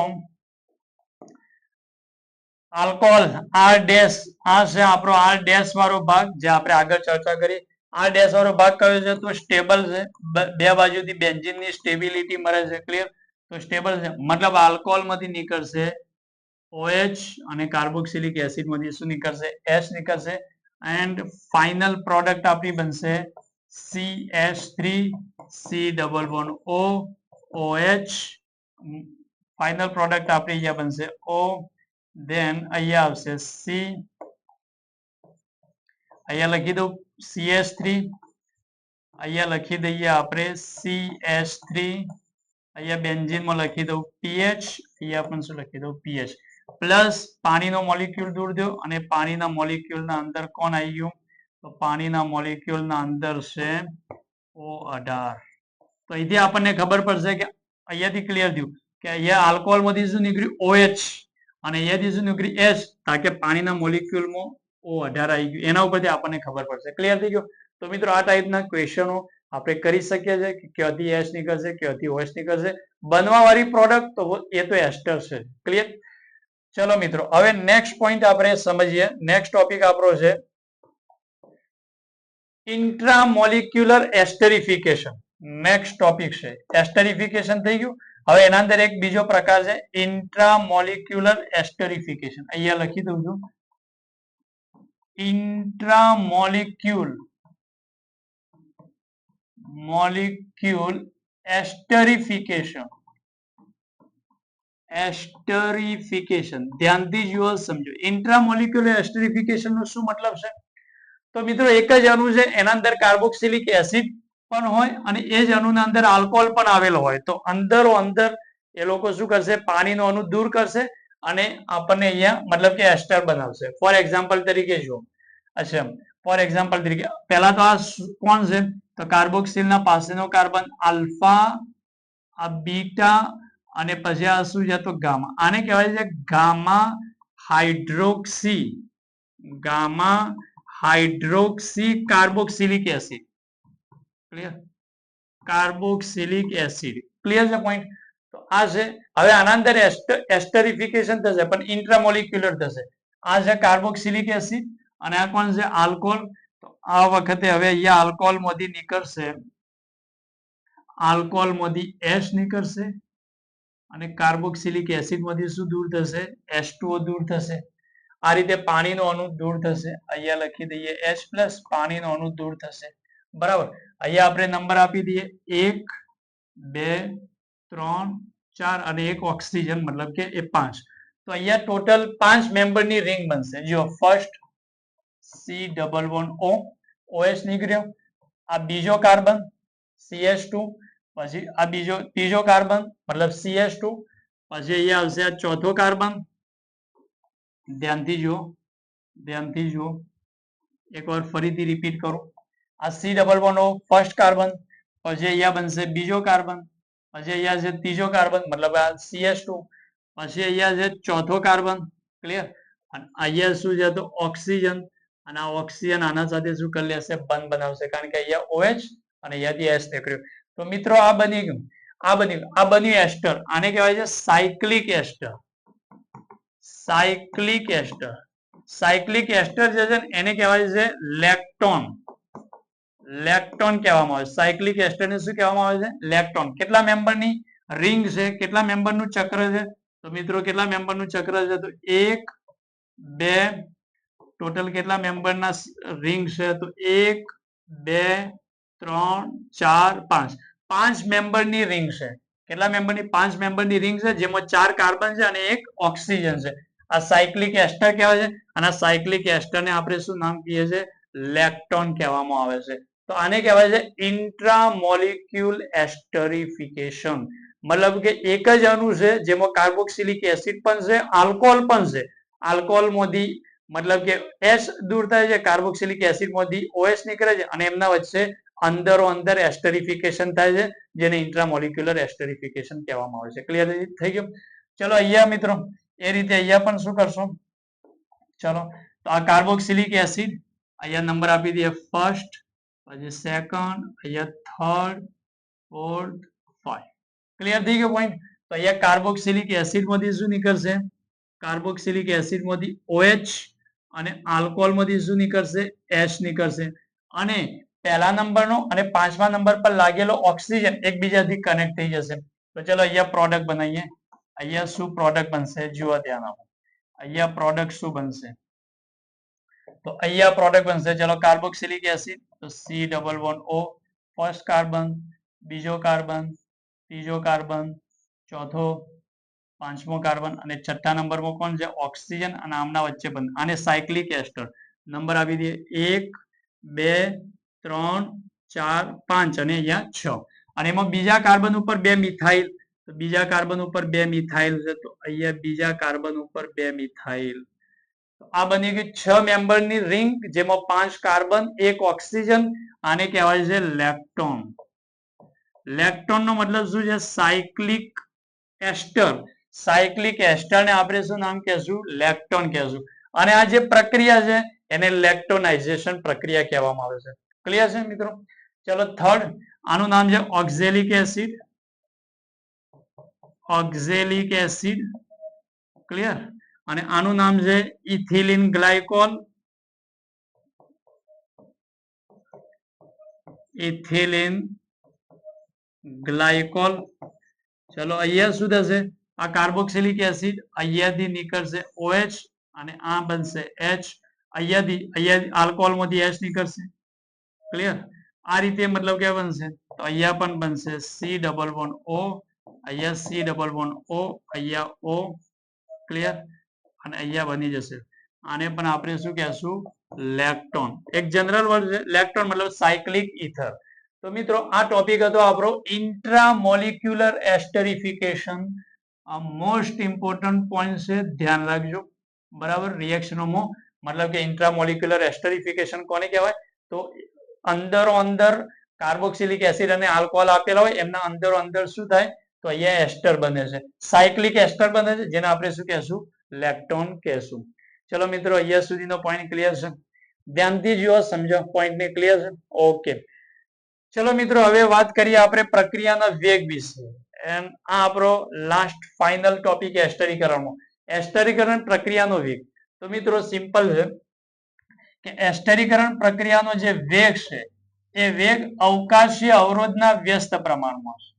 આલ્કોહોલ આર ડેશ આ છે આપણો આર ડેશ વાળો ભાગ જે આપણે આગળ ચર્ચા કરી. આર ડેશ વાળો ભાગ કયો છે? તો સ્ટેબલ છે. બે બાજુથી બેન્ઝીન ની સ્ટેબિલિટી મળે છે. ક્લિયર? તો સ્ટેબલ છે મતલબ આલ્કોહોલ માંથી નીકળશે OH અને કાર્બોક્સિલિક એસિડ માંથી શું નીકળશે? H નીકળશે. એન્ડ ફાઇનલ પ્રોડક્ટ આપણી બનશે CH3C+O OH. ફાઇનલ પ્રોડક્ટ આપણી અહીંયા બનશે O. ધેન અહીંયા આવશે C. અહીંયા લખી દઉં CH3. અહીંયા લખી દઈએ આપણે CH3. અહીંયા બેન્ઝીનમાં લખી દઉં PH. અહીંયા પણ શું લખી દઉં PH. પ્લસ પાણીનો મોલિક્યુલ દૂર દો અને પાણીના મોલિક્યુલના અંદર કોણ આવી ગયું? તો પાણીના મોલિક્યુલના અંદર છે O18. તો અહીંથી આપણને ખબર પડશે કે અહીંયાથી ક્લિયર થયું કે અહીંયા આલ્કોહોલ માંથી શું નીકળ્યું? OH અને અહીંયાથી શું નીકળ્યું? H. કારણ કે પાણીના મોલિક્યુલમાં O18 આવી ગયું. એના ઉપરથી આપણને ખબર પડશે. ક્લિયર થઈ ગયું? તો મિત્રો આ ટાઈપના ક્વેશ્ચનો આપણે કરી શકીએ છીએ કે ક્યાંથી H નીકળશે, ક્યાંથી OH નીકળશે. બનવા વાળી પ્રોડક્ટ તો એ તો એસ્ટર છે. ક્લિયર? ચલો મિત્રો હવે નેક્સ્ટ પોઈન્ટ આપણે સમજીએ. નેક્સ્ટ ટોપિક આપણો છે ઇન્ટ્રામોલિક્યુલર એસ્ટરિફિકેશન. નેક્સ્ટ ટોપિક છે એસ્ટરિફિકેશન થઈ ગયું. હવે એના અંદર એક બીજો પ્રકાર છે ઇન્ટ્રામોલિક્યુલર એસ્ટરિફિકેશન. અહીંયા લખી દઉં છું ઇન્ટ્રામોલિક્યુલ એસ્ટરિફિકેશન. એસ્ટરિફિકેશન ધ્યાનથી જુઓ, સમજો. ઇન્ટ્રામોલિક્યુલર એસ્ટરિફિકેશન નો શું મતલબ છે? તો મિત્રો એક જ અણુ છે એના અંદર કાર્બોક્સિલિક એસિડ પણ હોય અને એ જ અણુના અંદર આલ્કોહોલ પણ આવેલો હોય. તો અંદરો અંદર એ લોકો શું કરશે? પાણીનો અણુ દૂર કરશે અને આપણને અહીંયા મતલબ કે એસ્ટર બનાવશે. ફોર એક્ઝામ્પલ તરીકે જુઓ. અચ્છા, ફોર એક્ઝામ્પલ તરીકે પહેલા તો આ કોણ છે? તો કાર્બોક્સિલના પાસેનો કાર્બન આલ્ફા, આ બીટા અને પછી આ શું છે? તો ગામા. આને કહેવાય છે gamma hydroxy. Gamma hydroxy carboxylic acid. Clear? Carboxylic acid. Clear છે પોઈન્ટ? તો આ છે. હવે આના અંદર એસ્ટરિફિકેશન થશે પણ ઇન્ટ્રામોલિક્યુલર થશે. આ છે કાર્બોક્સિલિક એસિડ અને આ કોણ છે? આલ્કોહોલ. તો આ વખતે હવે અહીંયા આલ્કોહોલ માંથી નીકળશે, આલ્કોહોલ માંથી H નીકળશે અને કાર્બોક્સિલિક એસિડ માંથી શું દૂર થશે? H2O દૂર થશે. આ રીતે પાણીનો અણુ દૂર થશે. અહીંયા લખી દઈએ H+. પાણીનો અણુ દૂર થશે. બરાબર. અહીંયા આપણે નંબર આપી દઈએ 1 2 3 4 અને એક ઓક્સિજન મતલબ કે એ 5. તો અહીંયા ટોટલ 5 મેમ્બરની રિંગ બનશે. જો ફર્સ્ટ C+O OH નીકળ્યો. આ બીજો કાર્બન CH2. પછી આ બીજો ત્રીજો કાર્બન મતલબ CH2. પછી અહીંયા આવશે આ ચોથો કાર્બન. ધ્યાનથી જુઓ, ધ્યાનથી જુઓ. એકવાર ફરીથી રિપીટ કરો. આ C+O ફર્સ્ટ કાર્બન. પછી અહીંયા બનશે બીજો કાર્બન. પછી અહીંયા છે ત્રીજો કાર્બન મતલબ આ CH2. પછી અહીંયા છે ચોથો કાર્બન. ક્લિયર? અને અહીંયા શું છે? તો ઓક્સિજન. અને આ ઓક્સિજન આના સાથે શું કરી લેશે? બંધ બનાવશે. કારણ કે અહીંયા OH અને અહીંયાથી H નીકળ્યું. તો મિત્રો આ બની ગયું. આ બન્યું એસ્ટર. આને કહેવાય છે સાયક્લિક એસ્ટર. સાયક્લિક એસ્ટર. સાયક્લિક એસ્ટર જે છે એને કહેવાય છે લેક્ટોન. લેક્ટોન કહેવામાં આવે છે. સાયક્લિક એસ્ટરને શું કહેવામાં આવે છે? લેક્ટોન. કેટલા મેમ્બરની રિંગ છે? કેટલા મેમ્બરનું ચક્ર છે? તો મિત્રો કેટલા મેમ્બરનું ચક્ર છે? તો 1 2 ટોટલ કેટલા મેમ્બરના રિંગ છે? તો 1 2 3 4 5. 5 મેમ્બરની રિંગ છે. કેટલા મેમ્બરની? 5 મેમ્બરની રિંગ છે જેમાં 4 કાર્બન છે અને એક ઓક્સિજન છે. આ સાયક્લિક એસ્ટર કહેવાય છે. અને આ સાયક્લિક એસ્ટરને આપણે શું નામ કહીએ છીએ? લેક્ટોન કહેવામાં આવે છે. તો આને કહેવાય છે ઇન્ટ્રામોલિક્યુલ એસ્ટરિફિકેશન. મતલબ કે એક જ અણુ છે જેમાં કાર્બોક્સિલિક એસિડ પણ છે, આલ્કોહોલ પણ છે. આલ્કોહોલ માંથી મતલબ કે H દૂર થાય છે, કાર્બોક્સિલિક એસિડ માંથી OH નીકળે છે અને એમના વચ્ચે અંદરો અંદર એસ્ટરિફિકેશન થાય છે જેને ઇન્ટ્રામોલિક્યુલર એસ્ટરિફિકેશન કહેવામાં આવે છે. ક્લિયર થઈ ગયું? ચલો અહીંયા મિત્રો એ રીતે અહીંયા પણ શું કરશો? ચલો તો આ કાર્બોક્સિલિક એસિડ અહીંયા નંબર આપી દઈએ ફર્સ્ટ, પછી સેકન્ડ, અહીંયા થર્ડ, ફોર્થ, 5. ક્લિયર થઈ ગયો પોઈન્ટ? તો અહીંયા કાર્બોક્સિલિક એસિડ માંથી શું નીકળશે? કાર્બોક્સિલિક એસિડ માંથી OH અને આલ્કોહોલ માંથી શું નીકળશે? H નીકળશે. અને પહેલા નંબરનો અને 5મા નંબર પર લાગેલો ઓક્સિજન એકબીજાથી કનેક્ટ થઈ જશે. તો ચલો અહીંયા પ્રોડક્ટ બનાવીએ. અહીંયા શું પ્રોડક્ટ બનશે? જુઓ ધ્યાન આપો. અહીંયા પ્રોડક્ટ શું બનશે? તો અહીંયા પ્રોડક્ટ બનશે. ચલો કાર્બોક્સિલિક એસિડ તો C++O ફર્સ્ટ કાર્બન, બીજો કાર્બન, ત્રીજો કાર્બન, ચોથો, પાંચમો કાર્બન અને છઠ્ઠા નંબરમાં કોણ છે? ઓક્સિજન. અને આમના વચ્ચે બંધ. આને સાયક્લિક એસ્ટર નંબર આપી દઈએ 1 2 3 4 5 અને અહીંયા 6. અને એમાં બીજા કાર્બન ઉપર 2 મિથાઇલ, તો બીજા કાર્બન ઉપર 2 મિથાઇલ છે, તો અહીંયા બીજા કાર્બન ઉપર 2 મિથાઇલ. આ બની ગઈ 6 મેમ્બરની રિંગ, જેમાં 5 કાર્બન, 1 ઓક્સિજન. આને કહેવાય છે લેક્ટોન. લેક્ટોન નો મતલબ શું છે? સાયક્લિક એસ્ટર. સાયક્લિક એસ્ટર ને આપણે શું નામ કહેશું? લેક્ટોન કહેશું. અને આ જે પ્રક્રિયા છે એને લેક્ટોનાઇઝેશન પ્રક્રિયા કહેવામાં આવે છે. ક્લિયર છે મિત્રો? ચલો થર્ડ, આનું નામ છે oxalic acid. Oxalic acid. Clear? અને આનું નામ છે ઇથિલિન ગ્લાયકોલ. Ethylene glycol. ચલો અહીંયા શું થશે? આ કાર્બોક્સિલિક એસિડ અહીંયાથી નીકળશે OH અને આ બનશે H. અહીંયા આલ્કોહોલ માંથી H નીકળશે. ક્લિયર? આ રીતે મતલબ કે બનશે. તો અહીંયા પણ બનશે C++O, અહીંયા C++O, અહીંયા O. ક્લિયર? અને અહીંયા બની જશે. આને પણ આપણે શું કહેશું? લેક્ટોન. એક જનરલ વર્ડ છે લેક્ટોન, મતલબ સાયક્લિક ઇથર. તો મિત્રો આ ટોપિક હતો આપણો ઇન્ટ્રામોલિક્યુલર એસ્ટરિફિકેશન. આ મોસ્ટ ઇમ્પોર્ટન્ટ પોઈન્ટ છે, ધ્યાન રાખજો. બરાબર? રિએક્શનોમાં મતલબ કે ઇન્ટ્રામોલિક્યુલર એસ્ટરિફિકેશન કોને કહેવાય? તો અંદરો અંદર કાર્બોક્સિલિક એસિડ અને આલ્કોહોલ આપેલા હોય, એમના અંદરો અંદર શું થાય? તો અહીંયા એસ્ટર બને છે, સાયક્લિક એસ્ટર બને છે, જેને આપણે શું કહેશું? લેક્ટોન કહેશું. ચલો મિત્રો અહીંયા સુધીનો પોઈન્ટ ક્લિયર છે? ધ્યાનથી જુઓ, સમજો પોઈન્ટ ને. ક્લિયર છે? ઓકે. ચલો મિત્રો હવે વાત કરીએ આપણે પ્રક્રિયાના વેગ વિશે. આ આપણો લાસ્ટ ફાઇનલ ટોપિક એસ્ટરીકરણનો. એસ્ટરીકરણ પ્રક્રિયાનો વેગ. તો મિત્રો સિમ્પલ છે કે એસ્ટરીકરણ પ્રક્રિયાનો જે વેગ છે એ વેગ અવકાશીય અવરોધના વ્યસ્ત પ્રમાણમાં છે.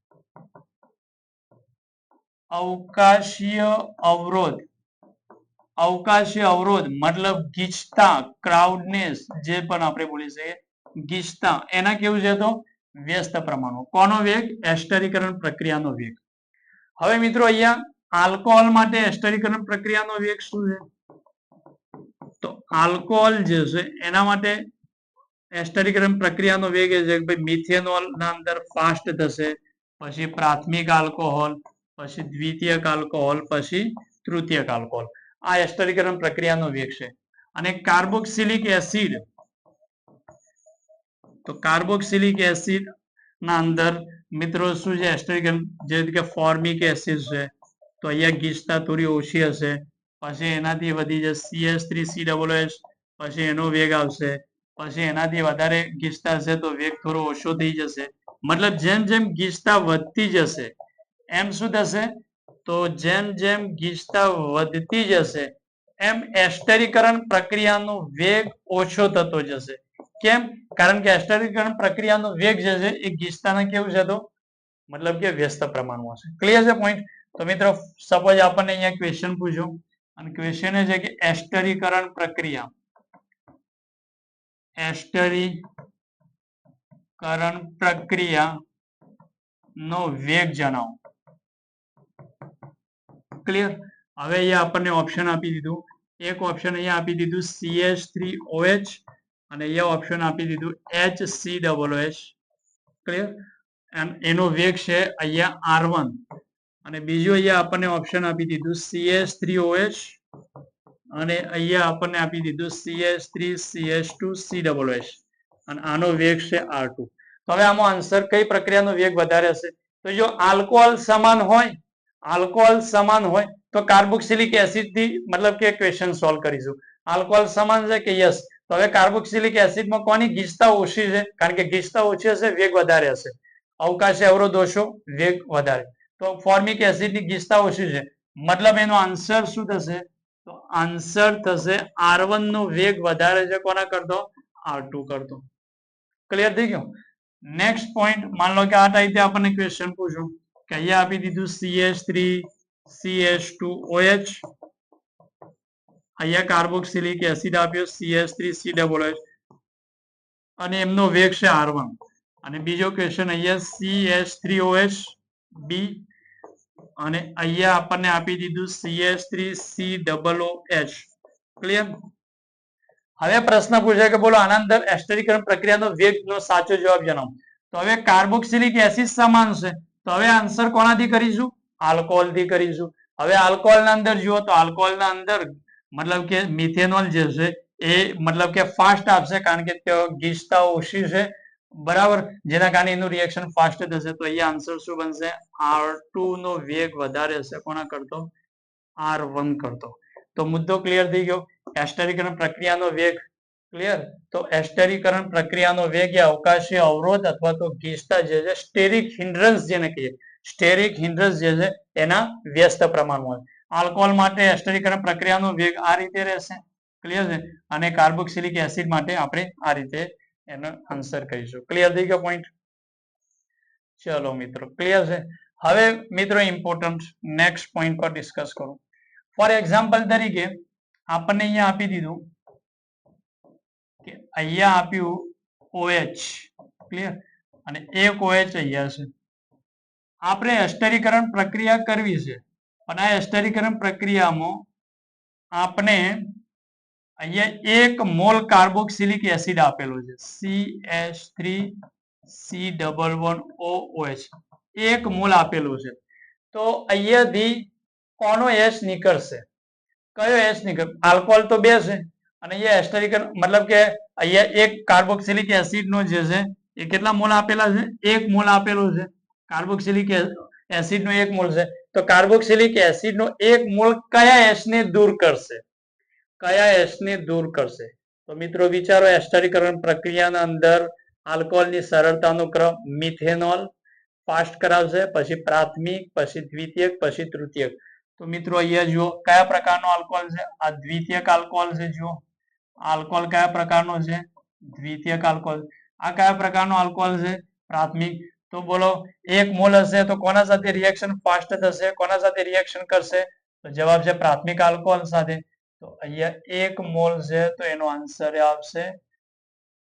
અવકાશીય અવરોધ. અવકાશીય અવરોધ મતલબ ગીચતા, ક્રાઉડનેસ, જે પણ આપણે બોલી શકીએ ગીચતા, એના કેવું છે? તો વ્યસ્ત પ્રમાણમાં. કોનો વેગ? એસ્ટરીકરણ પ્રક્રિયાનો વેગ. હવે મિત્રો અહીંયા આલ્કોહોલ માટે એસ્ટરીકરણ પ્રક્રિયાનો વેગ શું છે? તો આલ્કોહોલ જે છે એના માટે એસ્ટરીકરણ પ્રક્રિયાનો વેગ એ છે કે ભાઈ મિથેનોલ ના અંદર ફાસ્ટ થશે, પછી પ્રાથમિક આલ્કોહોલ, પછી દ્વિતીયક આલ્કોહોલ, પછી તૃતીયક આલ્કોહોલ. આ એસ્ટરીકરણ પ્રક્રિયાનો વેગ છે. અને કાર્બોક્સિલિક એસિડ, તો કાર્બોક્સિલિક એસિડ ના અંદર મિત્રો શું છે? એસ્ટરીકરણ, જે કે ફોર્મિક એસિડ છે, તો અહીંયા ગીચતા થોડી ઓછી હશે. પછી એનાથી વધી જશે CH3COOH, પછી એનો વેગ આવશે. પછી એનાથી વધારે ગીચતા હશે તો વેગ થોડો ઓછો થઈ જશે. મતલબ જેમ જેમ ગીચતા વધતી જશે એમ શું થશે? તો જેમ જેમ ગીચતા વધતી જશે એમ એસ્ટરીકરણ પ્રક્રિયાનો વેગ ઓછો થતો જશે. કેમ? કારણ કે એસ્ટરીકરણ પ્રક્રિયાનો વેગ જે છે એ ગીચતાના કેવું છે? તો મતલબ કે વ્યસ્ત પ્રમાણમાં છે. ક્લિયર છે પોઈન્ટ? તો મિત્રો સપોઝ આપણને અહીંયા ક્વેશ્ચન પૂછો, અને ક્વેશ્ચન એ છે કે એસ્ટરીકરણ પ્રક્રિયા, એસ્ટરીકરણ પ્રક્રિયા નો વેગ જણાવો. ક્લિયર? હવે અહીંયા આપણને ઓપ્શન આપી દીધું. એક ઓપ્શન અહીંયા આપી દીધું CH3OH, અને અહીંયા ઓપ્શન આપી દીધું HCOOH. ક્લિયર? એનો વેગ છે અહીંયા R1. અને બીજું અહીંયા આપણને ઓપ્શન આપી દીધું CH3OH, અને અહીંયા આપણને આપી દીધું CH3CH2COOH, અને આનો વેગ છે R2. તો હવે આમાં આન્સર કઈ પ્રક્રિયાનો વેગ વધારે હશે? તો જો આલ્કોહોલ સમાન હોય, આલ્કોહોલ સમાન હોય તો કાર્બોક્સિલિક એસિડ થી મતલબ કે ક્વેશ્ચન સોલ્વ કરીશું. આલ્કોહોલ સમાન છે કે યસ? તો હવે કાર્બોક્સિલિક એસિડમાં કોની ગીચતા ઓછી છે? કારણ કે ગીચતા ઓછી હશે, વેગ વધારે હશે. અવકાશી અવરોધ ઓછો, વેગ વધારે. તો ફોર્મિક એસિડ ની ગીચતા ઓછી છે, મતલબ એનો આન્સર શું થશે? તો આન્સર થશે R1 નો વેગ વધારે છે કોના કરતો? R2 કરતો. ક્લિયર થઈ ગયું? નેક્સ્ટ પોઈન્ટ, માન લો કે આ ટાઈપે આપણને ક્વેશ્ચન પૂછ્યું કે અહીંયા આપી દીધું CH3 CH2OH, અહીંયા કાર્બોક્સિલિક એસિડ આપ્યો CH3COOH અને એમનો વેગ છે R1. અને બીજો ક્વેશ્ચન અહીંયા CH3OH B અને અહીંયા આપણને આપી દીધું CH3COOH. ક્લિયર? હવે પ્રશ્ન પૂછે કે બોલો આના અંદર એસ્ટરીકરણ પ્રક્રિયાનો વેગનો સાચો જવાબ જણાવો. તો હવે કાર્બોક્સિલિક એસિડ સમાન છે, તો હવે આન્સર કોનાથી કરીશું? આલ્કોહોલ થી કરીશું. હવે આલ્કોહોલ ના અંદર જુઓ તો આલ્કોહોલ ના અંદર મતલબ કે મિથેનોલ જે છે એ મતલબ કે ફાસ્ટ આપશે, કારણ કે તેઓ ગીચતા ઓછી છે, બરાબર, જેના કારણે એનું રિએક્શન ફાસ્ટ થશે. તો અહીંયા આન્સર શું બનશે? R2 નો વેગ વધારે હશે કોના કરતો? R1 કરતો. તો મુદ્દો ક્લિયર થઈ ગયો. એસ્ટરીકરણ પ્રક્રિયાનો વેગ ક્લિયર. તો એસ્ટરીકરણ પ્રક્રિયાનો વેગ એ અવકાશી અવરોધ અથવા તો ગીચતા જે છે, સ્ટેરિક હિન્ડ્રન્સ જેને કહીએ, સ્ટેરિક હિન્ડ્રન્સ જે છે એના વ્યસ્ત પ્રમાણમાં. આલ્કોહોલ માટે એસ્ટરીકરણ પ્રક્રિયાનો વેગ આ રીતે રહેશે. ક્લિયર છે? અને કાર્બોક્સિલિક એસિડ માટે આપણે આ રીતે એનો આન્સર કરીશું. ક્લિયર થઈ ગયો પોઈન્ટ? ચલો મિત્રો, ક્લિયર છે. હવે મિત્રો ઇમ્પોર્ટન્ટ નેક્સ્ટ પોઈન્ટ પર ડિસ્કસ કરું. ફોર એક્ઝામ્પલ તરીકે આપણને અહીંયા આપી દીધું કે અહીંયા આપ્યું OH, ક્લિયર, અને એક OH અહીંયા છે. આપણે એસ્ટરીકરણ પ્રક્રિયા કરવી છે, પણ આ એસ્ટરીકરણ પ્રક્રિયામાં આપણે અહીંયા 1 મોલ કાર્બોક્સિલિક એસિડ આપેલો છે CH3C11OH, 1 મોલ આપેલું છે. તો અહીંયાથી કોનો એસ નીકળશે? કયો એસ નીકળે? આલ્કોહોલ તો 2 છે અને અહીંયા એસ્ટરીકરણ મતલબ કે અહીંયા 1 કાર્બોક્સિલિક એસિડ નો જે છે એ કેટલા મોલ આપેલા છે? 1 મોલ આપેલું છે. કાર્બોક્સિલિક એસિડ નો 1 મોલ છે. તો કાર્બોક્સિલિક એસિડ નો 1 મોલ કયા એસ ને દૂર કરશે? કયા એસ ને દૂર કરશે? તો મિત્રો વિચારો, એસ્ટરીકરણ પ્રક્રિયાના અંદર આલ્કોહોલની સરળતાનો ક્રમ મિથેનોલ ફાસ્ટ કરાવશે, પછી પ્રાથમિક, પછી દ્વિતીયક, પછી તૃતીયક. તો મિત્રો અહીંયા જુઓ કયા પ્રકારનો આલ્કોહોલ છે? આ દ્વિતીયક આલ્કોહોલ છે. જુઓ આલ્કોહોલ કયા પ્રકારનો છે? દ્વિતીયક આલ્કોહોલ. આ કયા પ્રકારનો આલ્કોહોલ છે? પ્રાથમિક. તો બોલો 1 મોલ હશે તો કોના સાથે રિએક્શન ફાસ્ટ થશે? કોના સાથે રિએક્શન કરશે? તો જવાબ છે પ્રાથમિક આલ્કોહોલ સાથે. તો અહીંયા 1 મોલ છે તો એનો આન્સર આવશે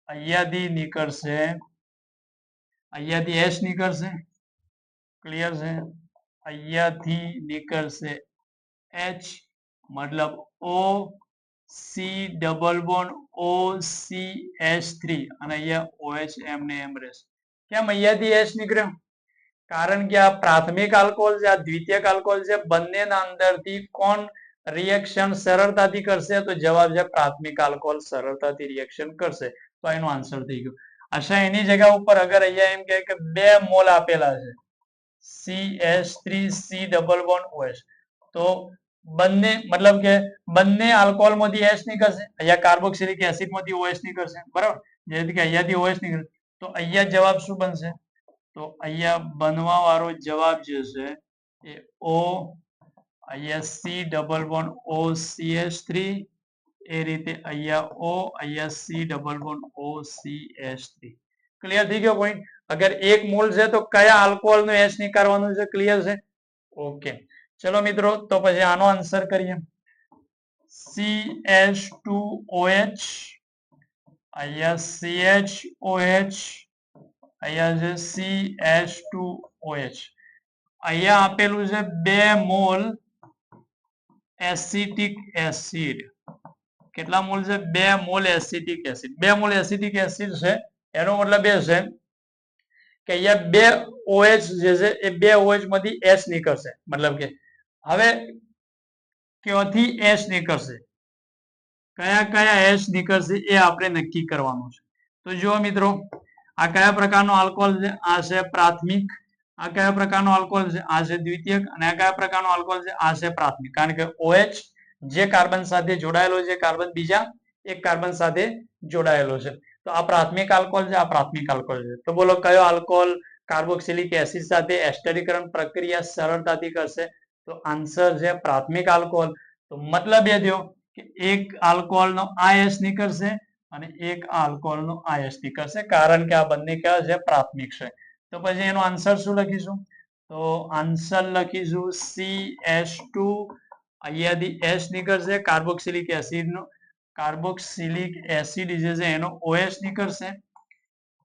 અહીંયાથી નીકળશે, અહીંયાથી એસ નીકળશે. ક્લિયર છે? અહીંયાથી નીકળશે H, મતલબ OC≡OCH3 અને અહીંયા OH એમને એમ રહેશે. કેમ અહીંયાથી H નીકળ્યો? કારણ કે આ પ્રાથમિક આલ્કોહોલ છે, આ દ્વિતીયક આલ્કોહોલ છે, બંનેના અંદરથી કોણ રિએક્શન સરળતાથી કરશે? તો જવાબ છે પ્રાથમિક આલ્કોહોલ સરળતાથી રિએક્શન કરશે. તો એનો આન્સર થઈ ગયો. અચ્છા, એની જગ્યા ઉપર અગર અહીંયા એમ કહે કે 2 મોલ આપેલા છે CH3C11OH, તો બંને મતલબ કે બંને આલ્કોહોલ માંથી એસ નીકળશે, અહીંયા કાર્બોક્સિલિક એસિડ માંથી OH નીકળશે, બરાબર, જેથી કે અહીંયાથી OH નીકળશે. તો અહીંયા જવાબ શું બનશે? તો અહીંયા બનવા વાળો જવાબ જે છે એ O, અહીંયા C11OCH3, એ રીતે અહીંયા O, અહીંયા C11OCH3. ક્લિયર થઈ ગયો પોઈન્ટ? અગર 1 મોલ છે તો કયા આલ્કોહોલ નો એસ નીકાળવાનું છે? ક્લિયર છે? ઓકે, ચલો મિત્રો, તો પછી આનો આન્સર કરીએ. CH2OH, અહીંયા CHOH, અહીંયા છે CH2OH. અહીંયા આપેલું છે 2 મોલ એસિટિક એસિડ. કેટલા મોલ છે? 2 mall acetic acid. 2 mall acetic acid છે, એનો મતલબ એ છે કે અહીંયા 2 OH જે છે એ 2 OH માંથી H નીકળશે. મતલબ કે હવે ક્યાંથી H નીકળશે, કયા કયા H નીકળશે એ આપણે નક્કી કરવાનું છે. તો જુઓ મિત્રો, આ કયા પ્રકારનો આલ્કોહોલ છે? આ છે પ્રાથમિક. આ કયા પ્રકારનો આલ્કોહોલ છે? આ છે દ્વિતીયક. અને આ કયા પ્રકારનો આલ્કોહોલ છે? આ છે પ્રાથમિક. કારણ કે OH જે કાર્બન સાથે જોડાયેલો છે, કાર્બન બીજા એક કાર્બન સાથે જોડાયેલો છે. તો આ પ્રાથમિક આલ્કોહોલ છે, આ પ્રાથમિક આલ્કોહોલ છે. તો બોલો કયો આલ્કોહોલ કાર્બોક્સિલિક એસિડ સાથે એસ્ટરીકરણ પ્રક્રિયા સરળતાથી કરશે? તો આન્સર છે પ્રાથમિક આલ્કોહોલ. તો મતલબ એ થયો કે એક આલ્કોહોલનો આ એસ નીકળશે અને એક આલ્કોહોલનો આ એસ નીકળશે, કારણ કે આ બંને કેવા છે? પ્રાથમિક છે. તો પછી એનો આન્સર શું લખીશું? તો આન્સર લખીશું CH2. અહીંયાથી એસ નીકળશે કાર્બોક્સિલિક એસિડનો, કાર્બોક્સિલિક એસિડ જે છે એનો OH નીકળશે,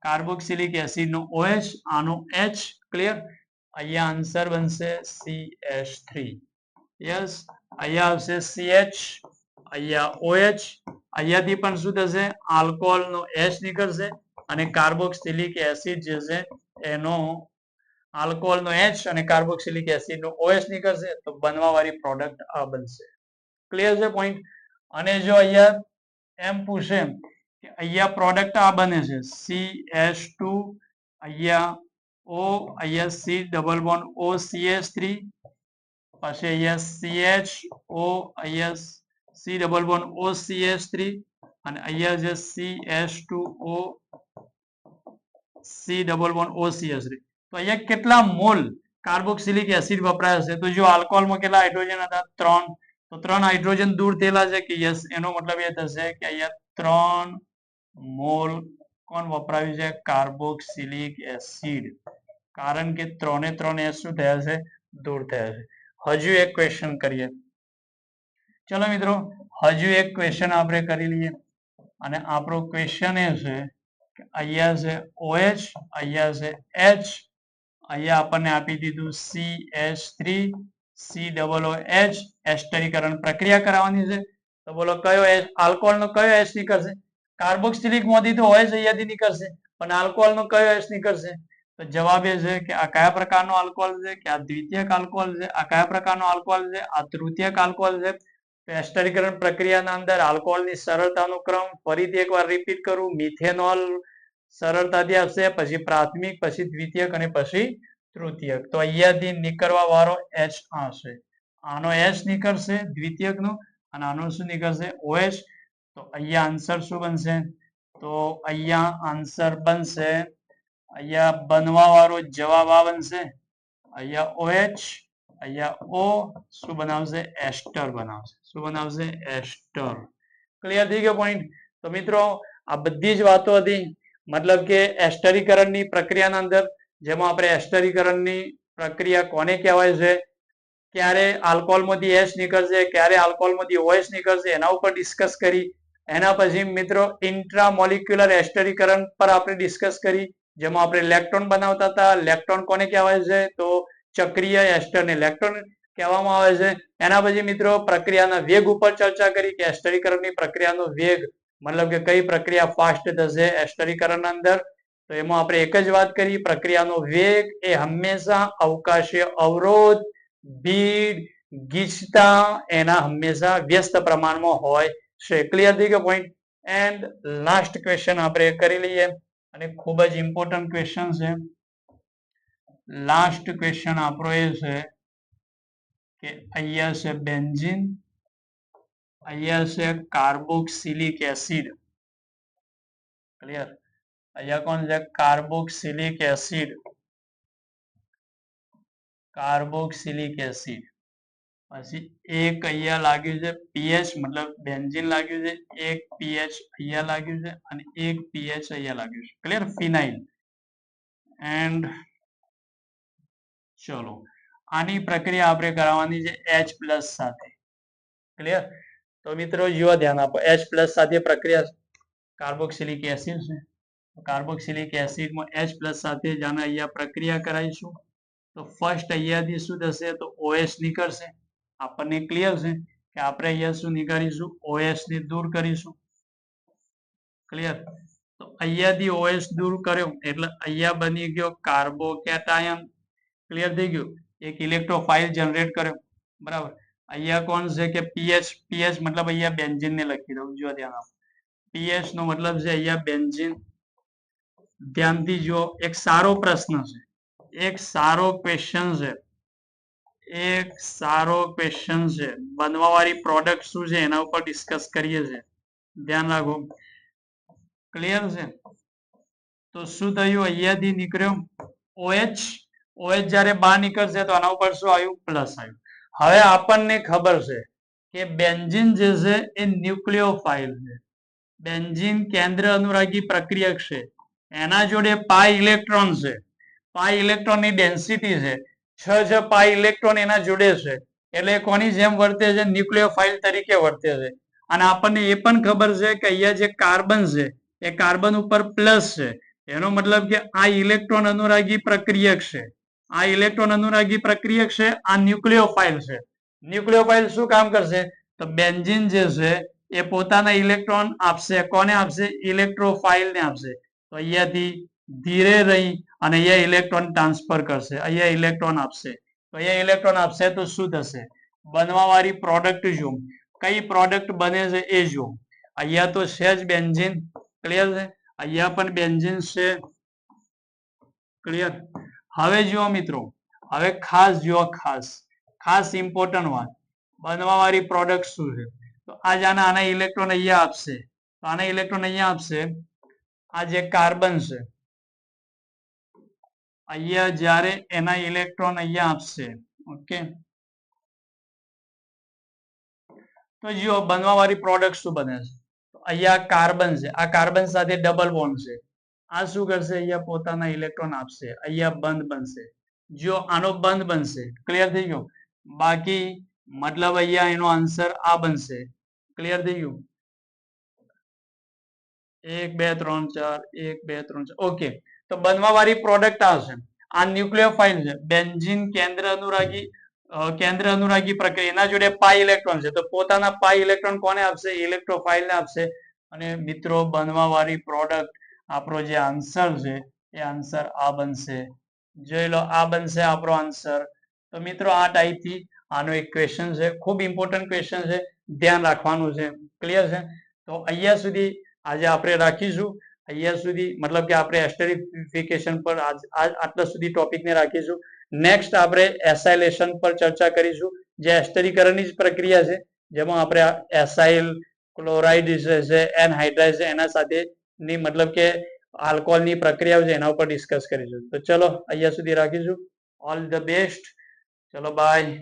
કાર્બોક્સિલિક એસિડનો OH, આનો H. ક્લિયર? અહીંયા આન્સર બનશે CH3. યસ, અહીંયા આવશે CH, અહીંયા OH, અહીંયાથી પણ શું થશે? આલ્કોહોલનો H નીકળશે અને કાર્બોક્સિલિક એસિડ જે છે એનો આલ્કોહોલનો H અને કાર્બોક્સિલિક એસિડનો OH નીકળશે, તો બનવા વાળી પ્રોડક્ટ આ બનશે. ક્લિયર છે પોઈન્ટ? અને જો અહીંયા એમ પૂછે કે અહીંયા પ્રોડક્ટ આ બને છે CH2, અહીંયા O, અહીંયા C double bond O CH3, પછી અહીંયા CHO, અહીંયા C double bond O CH3 અને અહીંયા જે CH2O C double bond O CH3. તો અહીંયા કેટલા મોલ કાર્બોક્સિલિક એસિડ વપરાય છે? તો જો આલ્કોહોલમાં કેટલા હાઇડ્રોજન હતા? 3. તો 3 હાઇડ્રોજન દૂર થયેલા છે કે યસ? એનો મતલબ એ થશે કે અહીંયા 3 મોલ કોણ વપરાયું છે? કાર્બોક્સિલિક એસિડ, કારણ કે 3 ને 3 એસ શું થયા છે? દૂર થયા છે. હજુ એક ક્વેશ્ચન કરીએ. ચલો મિત્રો, હજુ એક ક્વેશ્ચન આપણે કરી લઈએ અને આપણો ક્વેશ્ચન એ છે કે અહીંયા છે OH, અહીંયા છે H, અહીંયા આપણને આપી દીધું CH3 COOH, એસ્ટરીકરણ પ્રક્રિયા કરાવવાની છે. તો બોલો કયો આલ્કોહોલનો કયો એસ નીકળશે? કાર્બોક્સિલિક માંથી તો OH અહીંયાથી નીકળશે, પણ આલ્કોહોલનો કયો એસ નીકળશે? તો જવાબ એ છે કે આ કયા પ્રકારનો આલ્કોહોલ છે? કે આ દ્વિતીયક આલ્કોહોલ છે. આ કયા પ્રકારનો આલ્કોહોલ છે? આ તૃતીયક આલ્કોહોલ છે. તો એસ્ટરીકરણ પ્રક્રિયાના અંદર આલ્કોહોલની સરળતાનો ક્રમ ફરીથી એકવાર રિપીટ કરું. મિથેનોલ સરળતાથી આવશે, પછી પ્રાથમિક, પછી દ્વિતીયક અને પછી તૃતીયક. તો અહીંયાથી નીકળવા વાળો H આવશે, આનો H નીકળશે દ્વિતીયકનો અને આનો શું નીકળશે? OH. તો અહીંયા આન્સર શું બનશે? તો અહીંયા આન્સર બનશે, અહીંયા બનવા વાળો જવાબ આ બનશે, અહીંયા OH, અહીંયા O શું બનાવશે? એસ્ટર બનાવશે. શું બનાવશે? એસ્ટર. ક્લિયર થઈ ગયો પોઈન્ટ? તો મિત્રો આ બધી જ વાતો હતી, મતલબ કે એસ્ટરીકરણની પ્રક્રિયાના અંદર, જેમાં આપણે એસ્ટરીકરણની પ્રક્રિયા કોને કહેવાય છે, ક્યારે આલ્કોહોલમાંથી એસ નીકળશે, ક્યારે આલ્કોહોલમાંથી OH નીકળશે, એના ઉપર ડિસ્કસ કરી. એના પછી મિત્રો ઇન્ટ્રામોલિક્યુલર એસ્ટરીકરણ પર આપણે ડિસ્કસ કરી, જેમાં આપણે ઇલેક્ટ્રોન બનાવતા હતા. ઇલેક્ટ્રોન કોને કહેવાય છે? તો ચક્રીય એસ્ટરને ઇલેક્ટ્રોન કહેવામાં આવે છે. એના પછી મિત્રો પ્રક્રિયાના વેગ ઉપર ચર્ચા કરી કે એસ્ટરીકરણની પ્રક્રિયાનો વેગ, મતલબ કે કઈ પ્રક્રિયા ફાસ્ટ થશે એસ્ટરીકરણના અંદર. તો એમાં આપણે એક જ વાત કરી, પ્રક્રિયાનો વેગ એ હંમેશા અવકાશીય અવરોધ, ભીડ, ગીચતા એના હંમેશા વ્યસ્ત પ્રમાણમાં હોય છે. ક્લિયર થઈ ગયો પોઈન્ટ? એન્ડ લાસ્ટ ક્વેશ્ચન આપણે કરી લઈએ અને ખૂબ જ ઇમ્પોર્ટન્ટ ક્વેશ્ચન છે. લાસ્ટ ક્વેશ્ચન આપણો એ છે કે અહીંયા છે બેન્ઝીન, અહીંયા છે કાર્બોક્સિલિક એસિડ. ક્લિયર? અહીંયા કોણ છે? Carboxylic acid, carboxylic acid. પછી એક અહીંયા લાગ્યું છે પીએચ, મતલબ બેન્ઝીન લાગ્યું છે, એક પીએચ અહીંયા લાગ્યું છે અને એક પીએચ અહીંયા લાગ્યું છે. ક્લિયર? ફિનાઇલ. એન્ડ ચલો આની પ્રક્રિયા આપણે કરાવવાની છે H+ સાથે. ક્લિયર? તો મિત્રો જુઓ, ધ્યાન આપો. H+ સાથે પ્રક્રિયા કાર્બોક્સિલિક એસિડ છે. કાર્બોક્સિલિક એસિડમાં H+ સાથે જાણે અહીંયા પ્રક્રિયા કરાવીશું. તો ફર્સ્ટ અહીંયાથી શું થશે? તો OH નીકળશે. આપણને ક્લિયર છે કે આપણે અહીંયા શું નીકાળીશું? OH ને દૂર કરીશું. ક્લિયર? તો અહીંયાથી OH દૂર કર્યો એટલે અહીંયા બની ગયો કાર્બોકેટાયન. ક્લિયર થઈ ગયું? એક ઇલેક્ટ્રોફાઇલ જનરેટ કર્યો. બરાબર? અહીંયા કોણ છે કે પીએચ, પીએચ મતલબ અહીંયા બેન્ઝીન ને લખી દઉં. જો ધ્યાન આપો, પીએચ નો મતલબ છે અહીંયા બેન્ઝીન. ધ્યાનથી જો, એક સારો પ્રશ્ન છે, એક સારો ક્વેશ્ચન છે, એક સારો ક્વેશ્ચન છે. બનવા વાળી પ્રોડક્ટ શું છે એના ઉપર ડિસ્કસ કરીએ છીએ. ધ્યાન રાખો. ક્લિયર છે? તો શું થયું? અહીંયાથી નીકળ્યો OH OH જ્યારે બહાર નીકળશે તો આના ઉપર શું આવ્યું પ્લસ આવ્યું. હવે આપણને ખબર છે કે બેન્ઝીન જે છે એ ન્યુક્લિયોફાઇલ છે. બેન્ઝીન કેન્દ્ર અનુરાગી પ્રક્રિયક છે. એના જોડે પાઈ ઇલેક્ટ્રોન છે. પાઈ ઇલેક્ટ્રોનની ડેન્સિટી છે 6 પાઈ ઇલેક્ટ્રોન એના જોડે છે. એટલે કોની જેમ વર્તે છે? ન્યુક્લિયોફાઇલ તરીકે વર્તે છે. અને આપણને એ પણ ખબર છે કે અહીંયા જે કાર્બન છે એ કાર્બન ઉપર પ્લસ છે. એનો મતલબ કે આ ઇલેક્ટ્રોન અનુરાગી પ્રક્રિયક છે. આ ઇલેક્ટ્રોન અનુરાગી પ્રક્રિયક છે. આ ન્યુક્લિયોફાઇલ છે. ન્યુક્લિયોફાઇલ શું કામ કરશે? તો બેન્ઝીન જે છે એ પોતાના ઇલેક્ટ્રોન આપશે. કોને આપશે? ઇલેક્ટ્રોફાઇલ ને આપશે. તો અહીંયાથી ધીરે રહી અને અહીંયા ઇલેક્ટ્રોન ટ્રાન્સફર કરશે. અહીંયા ઇલેક્ટ્રોન આપશે. તો અહીંયા ઇલેક્ટ્રોન આપશે તો શું થશે? બનવાવાળી પ્રોડક્ટ જો કઈ પ્રોડક્ટ બને છે એ જો. અહીંયા તો છે જ બેન્ઝીન. ક્લિયર છે? અહીંયા પણ બેન્ઝીન છે. ક્લિયર? હવે જુઓ મિત્રો, હવે ખાસ જુઓ, ખાસ ઇમ્પોર્ટન્ટ વાત, બનવાવાળી પ્રોડક્ટ શું છે? તો આના ઇલેક્ટ્રોન અહીંયા આપશે. તો આના ઇલેક્ટ્રોન અહીંયા આપશે. આ જે કાર્બન છે અહીંયા જ્યારે એના ઇલેક્ટ્રોન અહીંયા આપશે. ઓકે, તો જુઓ બનવાવાળી પ્રોડક્ટ શું બને છે? તો અહીંયા કાર્બન છે. આ કાર્બન સાથે ડબલ બોન્ડ છે. આ શું કરશે? અહીંયા પોતાના ઇલેક્ટ્રોન આપશે. અહીંયા બંધ બનશે. જો આનો બંધ બનશે. ક્લિયર થઈ ગયું? બાકી મતલબ અહીંયા એનો આન્સર આ બનશે. ક્લિયર થઈ ગયું? 1 2 3 4 1 2 3 4. ઓકે, તો બનવાવાળી પ્રોડક્ટ આ છે. આ ન્યુક્લિયોફાઇલ છે. બેન્ઝીન કેન્દ્ર અનુરાગી પ્રક્રિયા. એના જોડે પાઈ ઇલેક્ટ્રોન છે. તો પોતાના પાઈ ઇલેક્ટ્રોન કોને આપશે? ઇલેક્ટ્રોફાઇલ ને આપશે. અને મિત્રો બનવાવાળી પ્રોડક્ટ આપણો જે આન્સર છે એ આન્સર આ બનશે. જોઈ લો, આ બનશે આપણો આન્સર. તો મિત્રો આ ટાઈપથી આનો એક ક્વેશ્ચન છે. ખૂબ ઇમ્પોર્ટન્ટ ક્વેશ્ચન છે. ધ્યાન રાખવાનું છે. ક્લિયર છે? તો અહીંયા સુધી આજે આપણે રાખીશું. અહીંયા સુધી મતલબ કે આપણે એસ્ટરીફિકેશન પર આટલા સુધી ટોપિકને રાખીશું. નેક્સ્ટ આપણે એસાઇલેશન પર ચર્ચા કરીશું, જે એસ્ટરીકરણની જ પ્રક્રિયા છે, જેમાં આપણે એસાઇલ ક્લોરાઇડ છે, એનહાઇડ્રાઇડ છે, એના સાથેની મતલબ કે આલ્કોહોલની પ્રક્રિયાઓ છે એના ઉપર ડિસ્કસ કરીશું. તો ચલો અહીંયા સુધી રાખીશું. All the best. ચલો બાય.